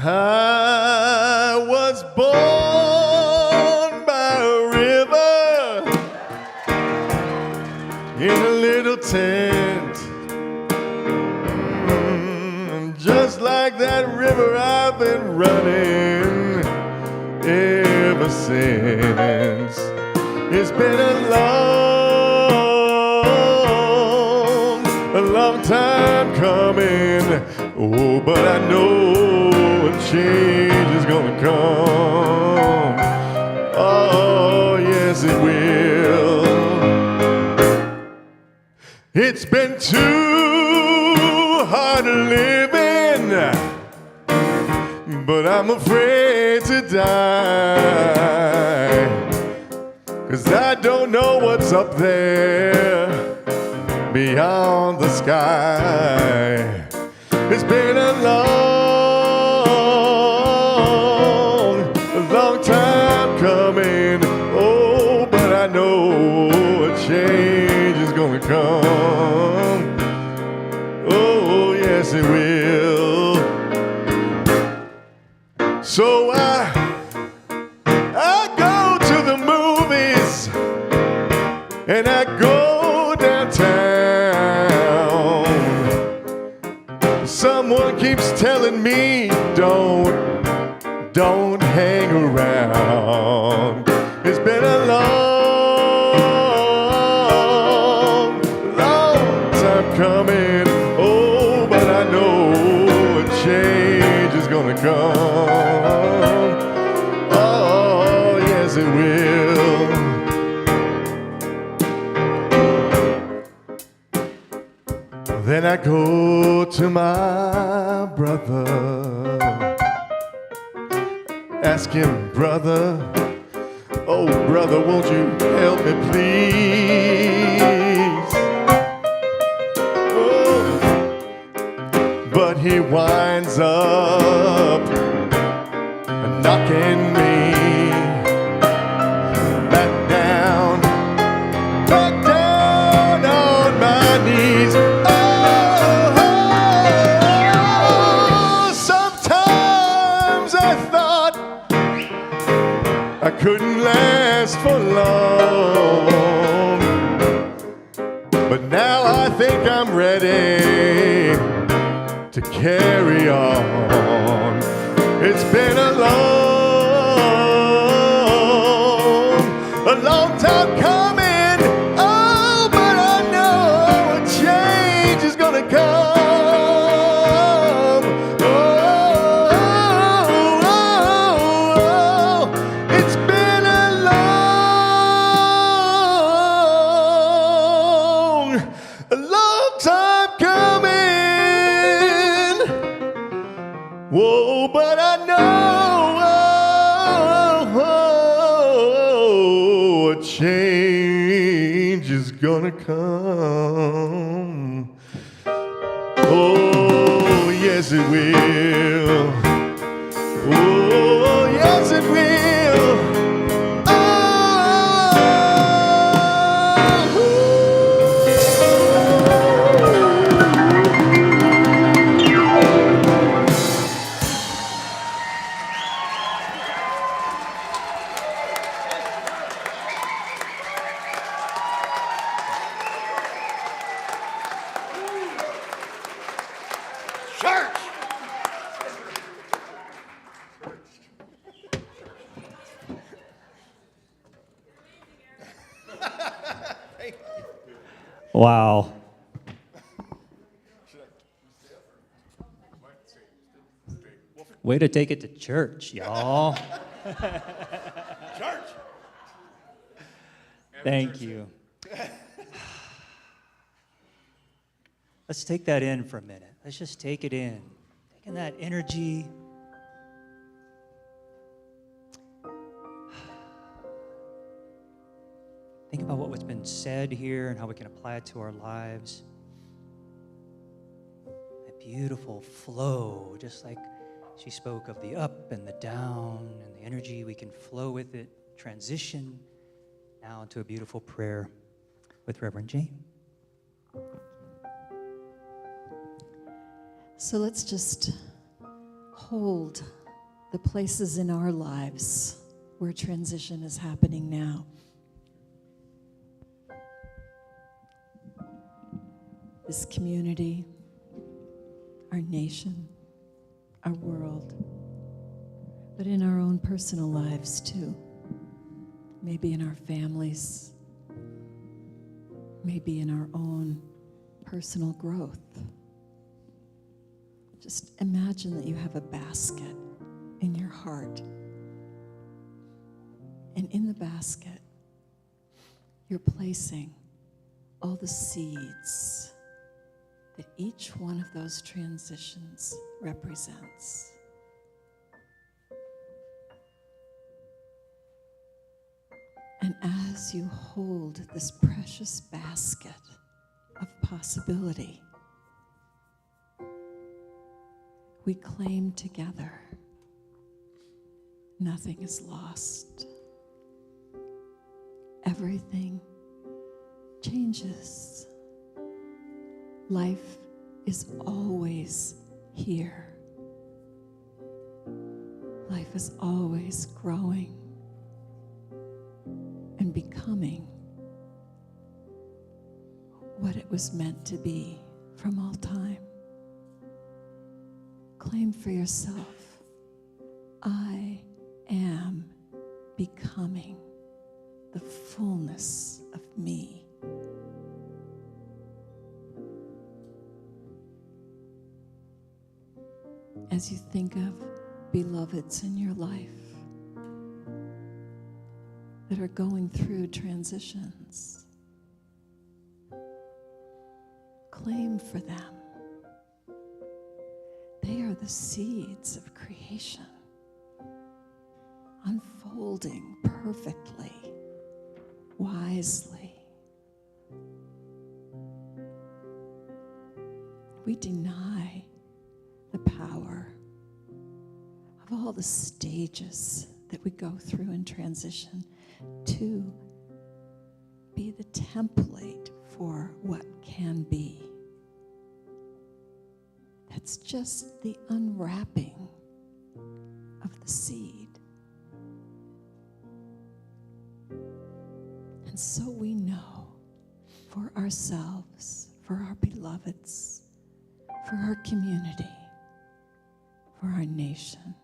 I was born by a river in a little tent. Just like that river, I've been running ever since. It's been a long time coming. Oh, but I know a change is gonna come. Oh, yes, it will. It's been too hard living, but I'm afraid to die, 'cause I don't know what's up there beyond the sky. It's been a long time coming. Oh, but I know a change is gonna come. Oh, yes, it will. So I go to the movies and I go downtown. Someone keeps telling me don't hang around. It's been a long time coming. Oh, but I know a change is gonna come. Oh, yes, it will. Then I go to my brother, ask him, brother, oh brother, won't you help me please? Oh, but he winds up knocking me back down on my knees. Sometimes I thought I couldn't last for long, but now I think I'm ready to carry on. It's been a long time coming. Oh, but I know a change is gonna come. It's been a long time coming. Whoa, but I know a change is gonna come. Oh, yes, it will. Oh, yes, it will. Wow. Way to take it to church, y'all. Church. Thank you. Let's take that in for a minute. Let's just take it in. Taking that energy. Think about what's been said here and how we can apply it to our lives. That beautiful flow, just like she spoke of the up and the down and the energy, we can flow with it, transition now into a beautiful prayer with Reverend Jane. So let's just hold the places in our lives where transition is happening now. This community, our nation, our world, but in our own personal lives too. Maybe in our families, maybe in our own personal growth. Just imagine that you have a basket in your heart And in the basket, you're placing all the seeds that each one of those transitions represents. And as you hold this precious basket of possibility, we claim together, nothing is lost. Everything changes. Life is always here. Life is always growing and becoming what it was meant to be from all time. Claim for yourself, I am becoming the fullness of me. As you think of beloveds in your life that are going through transitions, claim for them. They are the seeds of creation, unfolding perfectly, wisely. We deny the power of all the stages that we go through in transition to be the template for what can be. That's just the unwrapping of the seed. And so we know for ourselves, for our beloveds, for our community, for our nation,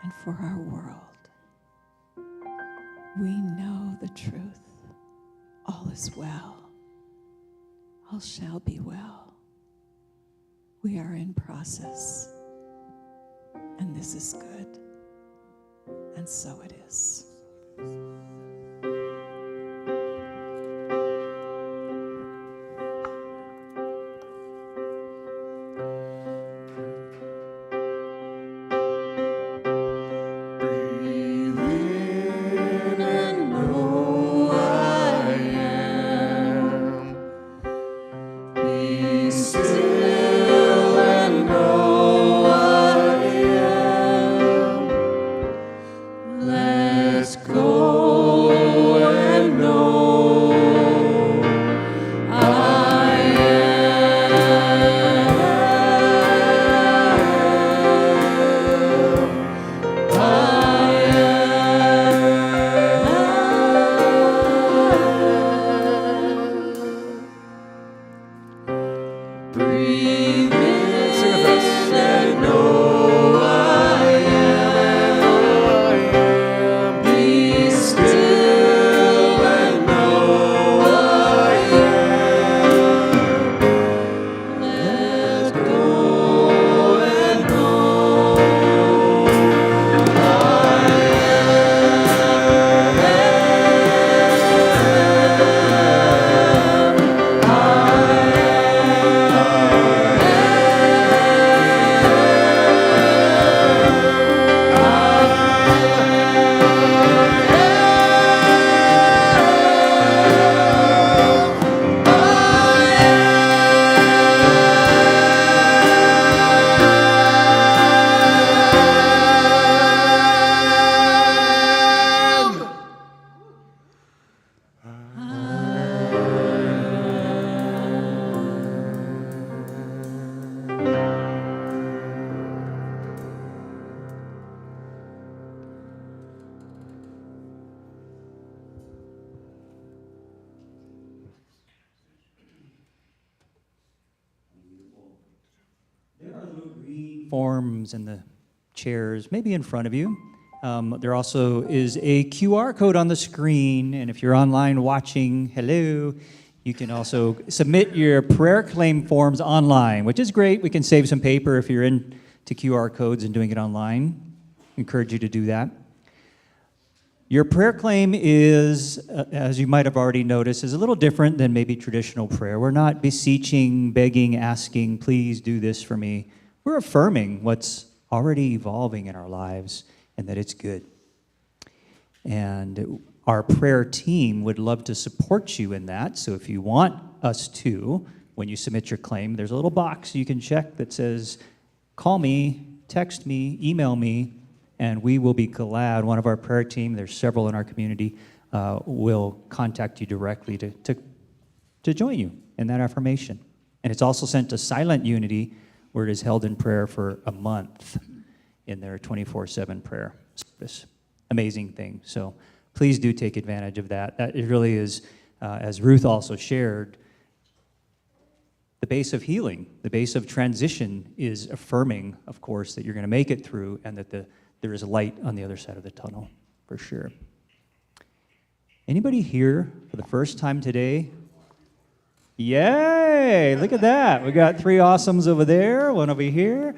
and for our world. We know the truth. All is well. All shall be well. We are in process, and this is good, and so it is. Forms in the chairs, maybe in front of you. There also is a QR code on the screen, and if you're online watching, hello, you can also submit your prayer claim forms online, which is great. We can save some paper if you're into QR codes and doing it online. Encourage you to do that. Your prayer claim is, as you might have already noticed, is a little different than maybe traditional prayer. We're not beseeching, begging, asking, please do this for me. We're affirming what's already evolving in our lives and that it's good. And our prayer team would love to support you in that. So if you want us to, when you submit your claim, there's a little box you can check that says, call me, text me, email me, and we will be glad. One of our prayer team, there's several in our community, will contact you directly to join you in that affirmation. And it's also sent to Silent Unity, where it is held in prayer for a month in their 24/7 prayer service. Amazing thing. So please do take advantage of that. It really is, as Ruth also shared, the base of healing, the base of transition is affirming, of course, that you're going to make it through and that there is a light on the other side of the tunnel, for sure. Anybody here for the first time today? Yay! Look at that. We got 3 awesomes over there, one over here.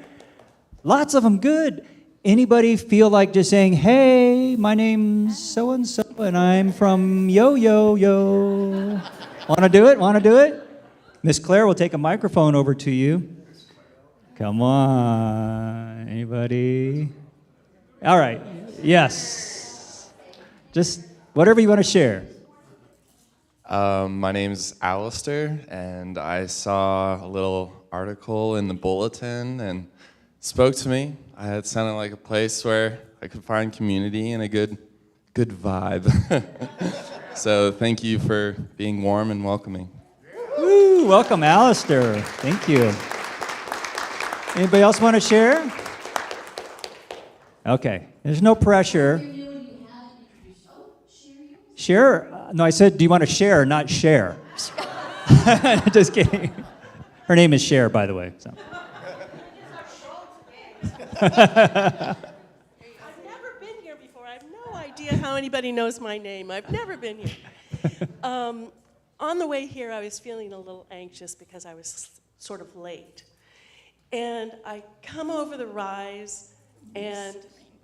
Lots of them. Good. Anybody feel like just saying, hey, my name's so-and-so, and I'm from yo-yo-yo. Want to do it? Want to do it? Miss Claire will take a microphone over to you. Come on. Anybody? All right. Yes. Just whatever you want to share. My name's Alistair, and I saw a little article in the bulletin and spoke to me. It sounded like a place where I could find community and a good vibe. So thank you for being warm and welcoming. Woo, welcome, Alistair. Thank you. Anybody else want to share? Okay, there's no pressure. Share? No, I said, do you want to share, not share? Just kidding. Her name is Cher, by the way. So. I've never been here before. I have no idea how anybody knows my name. I've never been here. On the way here, I was feeling a little anxious because I was sort of late. And I come over the rise, and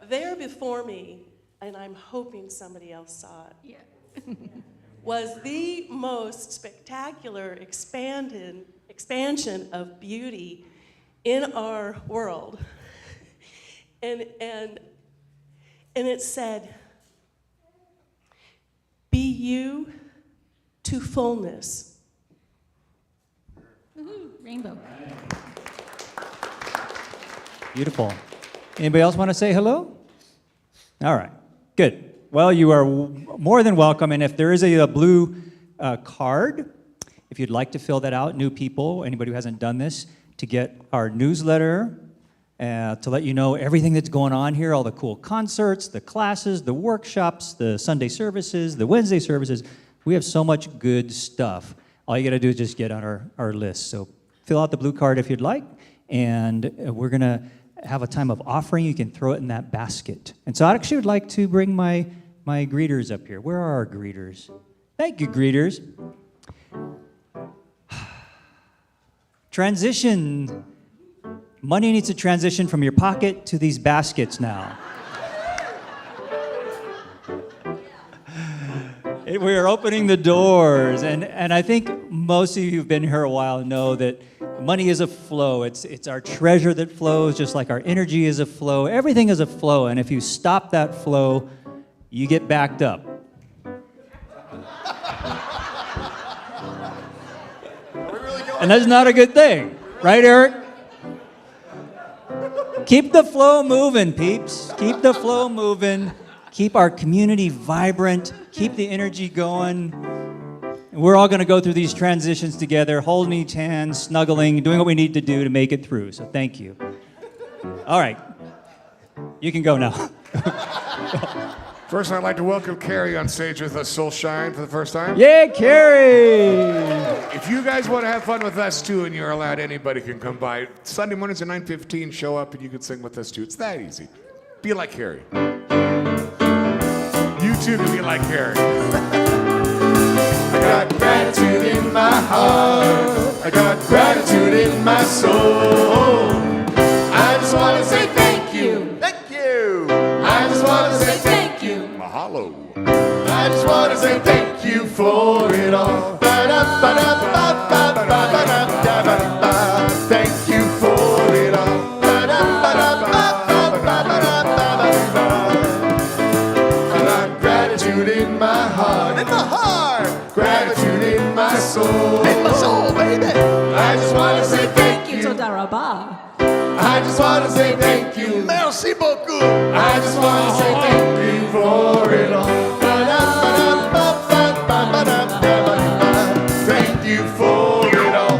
there before me, and I'm hoping somebody else saw it, was the most spectacular expansion of beauty in our world. And it said, be you to fullness. Woohoo, rainbow. Beautiful. Anybody else want to say hello? All right, good. Well, you are more than welcome, and if there is a blue card, if you'd like to fill that out, new people, anybody who hasn't done this, to get our newsletter, to let you know everything that's going on here, all the cool concerts, the classes, the workshops, the Sunday services, the Wednesday services. We have so much good stuff. All you got to do is just get on our list. So fill out the blue card if you'd like, and we're going to have a time of offering. You can throw it in that basket. And so I actually would like to bring my greeters up here. Where are our greeters? Thank you, greeters. Transition. Money needs to transition from your pocket to these baskets now. We are opening the doors, and I think most of you who've been here a while know that money is a flow. It's our treasure that flows, just like our energy is a flow. Everything is a flow, and if you stop that flow, you get backed up. And that's not a good thing, right, Eric? Keep the flow moving, peeps. Keep the flow moving. Keep our community vibrant. Keep the energy going. We're all going to go through these transitions together, holding each hand, snuggling, doing what we need to do to make it through. So thank you. All right. You can go now. First, I'd like to welcome Carrie on stage with us, Soul Shine, for the first time. Yeah, Carrie! If you guys want to have fun with us, too, and you're allowed, anybody can come by. Sunday mornings at 9:15, show up, and you can sing with us, too. It's that easy. Be like Carrie. You, too, can be like Carrie. I got gratitude in my heart. I got gratitude in my soul. I just want to say thank you. Thank you. I just want to say thank you. Mahalo. Whoa. I just want to say thank you for it all. Thank you for it all. I got gratitude in my heart. In my heart. Gratitude in my soul. In my soul, baby. I just want to say thank you. I just want to say thank you. Merci beaucoup. I just want to say thank you for it all. Thank you for it all.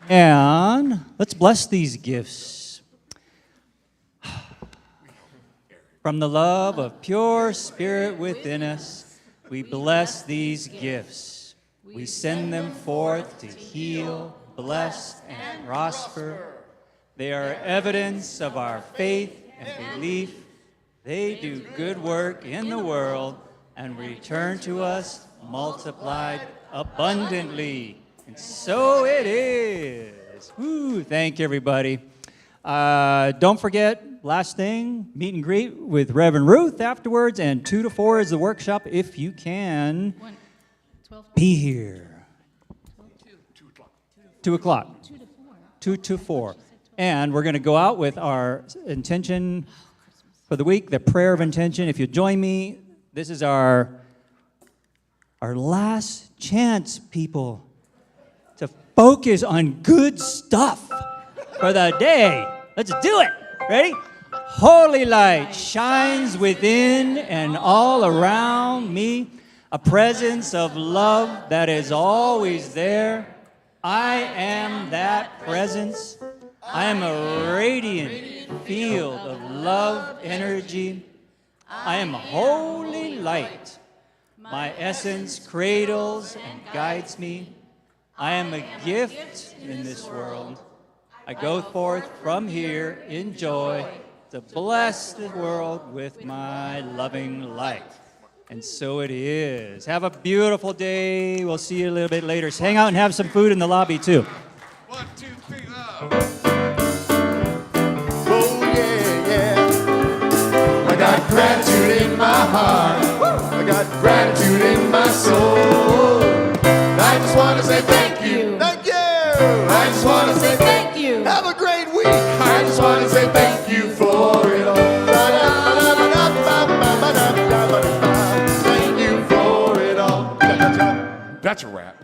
And let's bless these gifts. From the love of pure spirit within us, we bless these gifts. We send them forth to heal, bless, and prosper. They are evidence of our faith and belief. They do good work in the world and return to us multiplied abundantly. And so it is. Woo, thank you, everybody. Don't forget, last thing, meet and greet with Reverend Ruth afterwards, and 2 to 4 is the workshop if you can. Be here. 2 o'clock. 2 to 4. And we're going to go out with our intention for the week, the prayer of intention. If you join me, this is our last chance, people, to focus on good stuff for the day. Let's do it. Ready? Holy light shines within and all around me, a presence of love that is always there. I am that presence. I am a radiant field of love energy. I am holy light. My essence cradles and guides me. I am a gift in this world. I go forth from here in joy to bless the world with my loving light. And so it is. Have a beautiful day. We'll see you a little bit later. So hang out and have some food in the lobby, too. 1, 2, 3, Oh, yeah, yeah. I got gratitude in my heart. I got gratitude in my soul. I just want to say thank you. Thank you. I just want to say thank you. Have a great week. I just want to say thank you for it all. Thank you for it all. That's a wrap.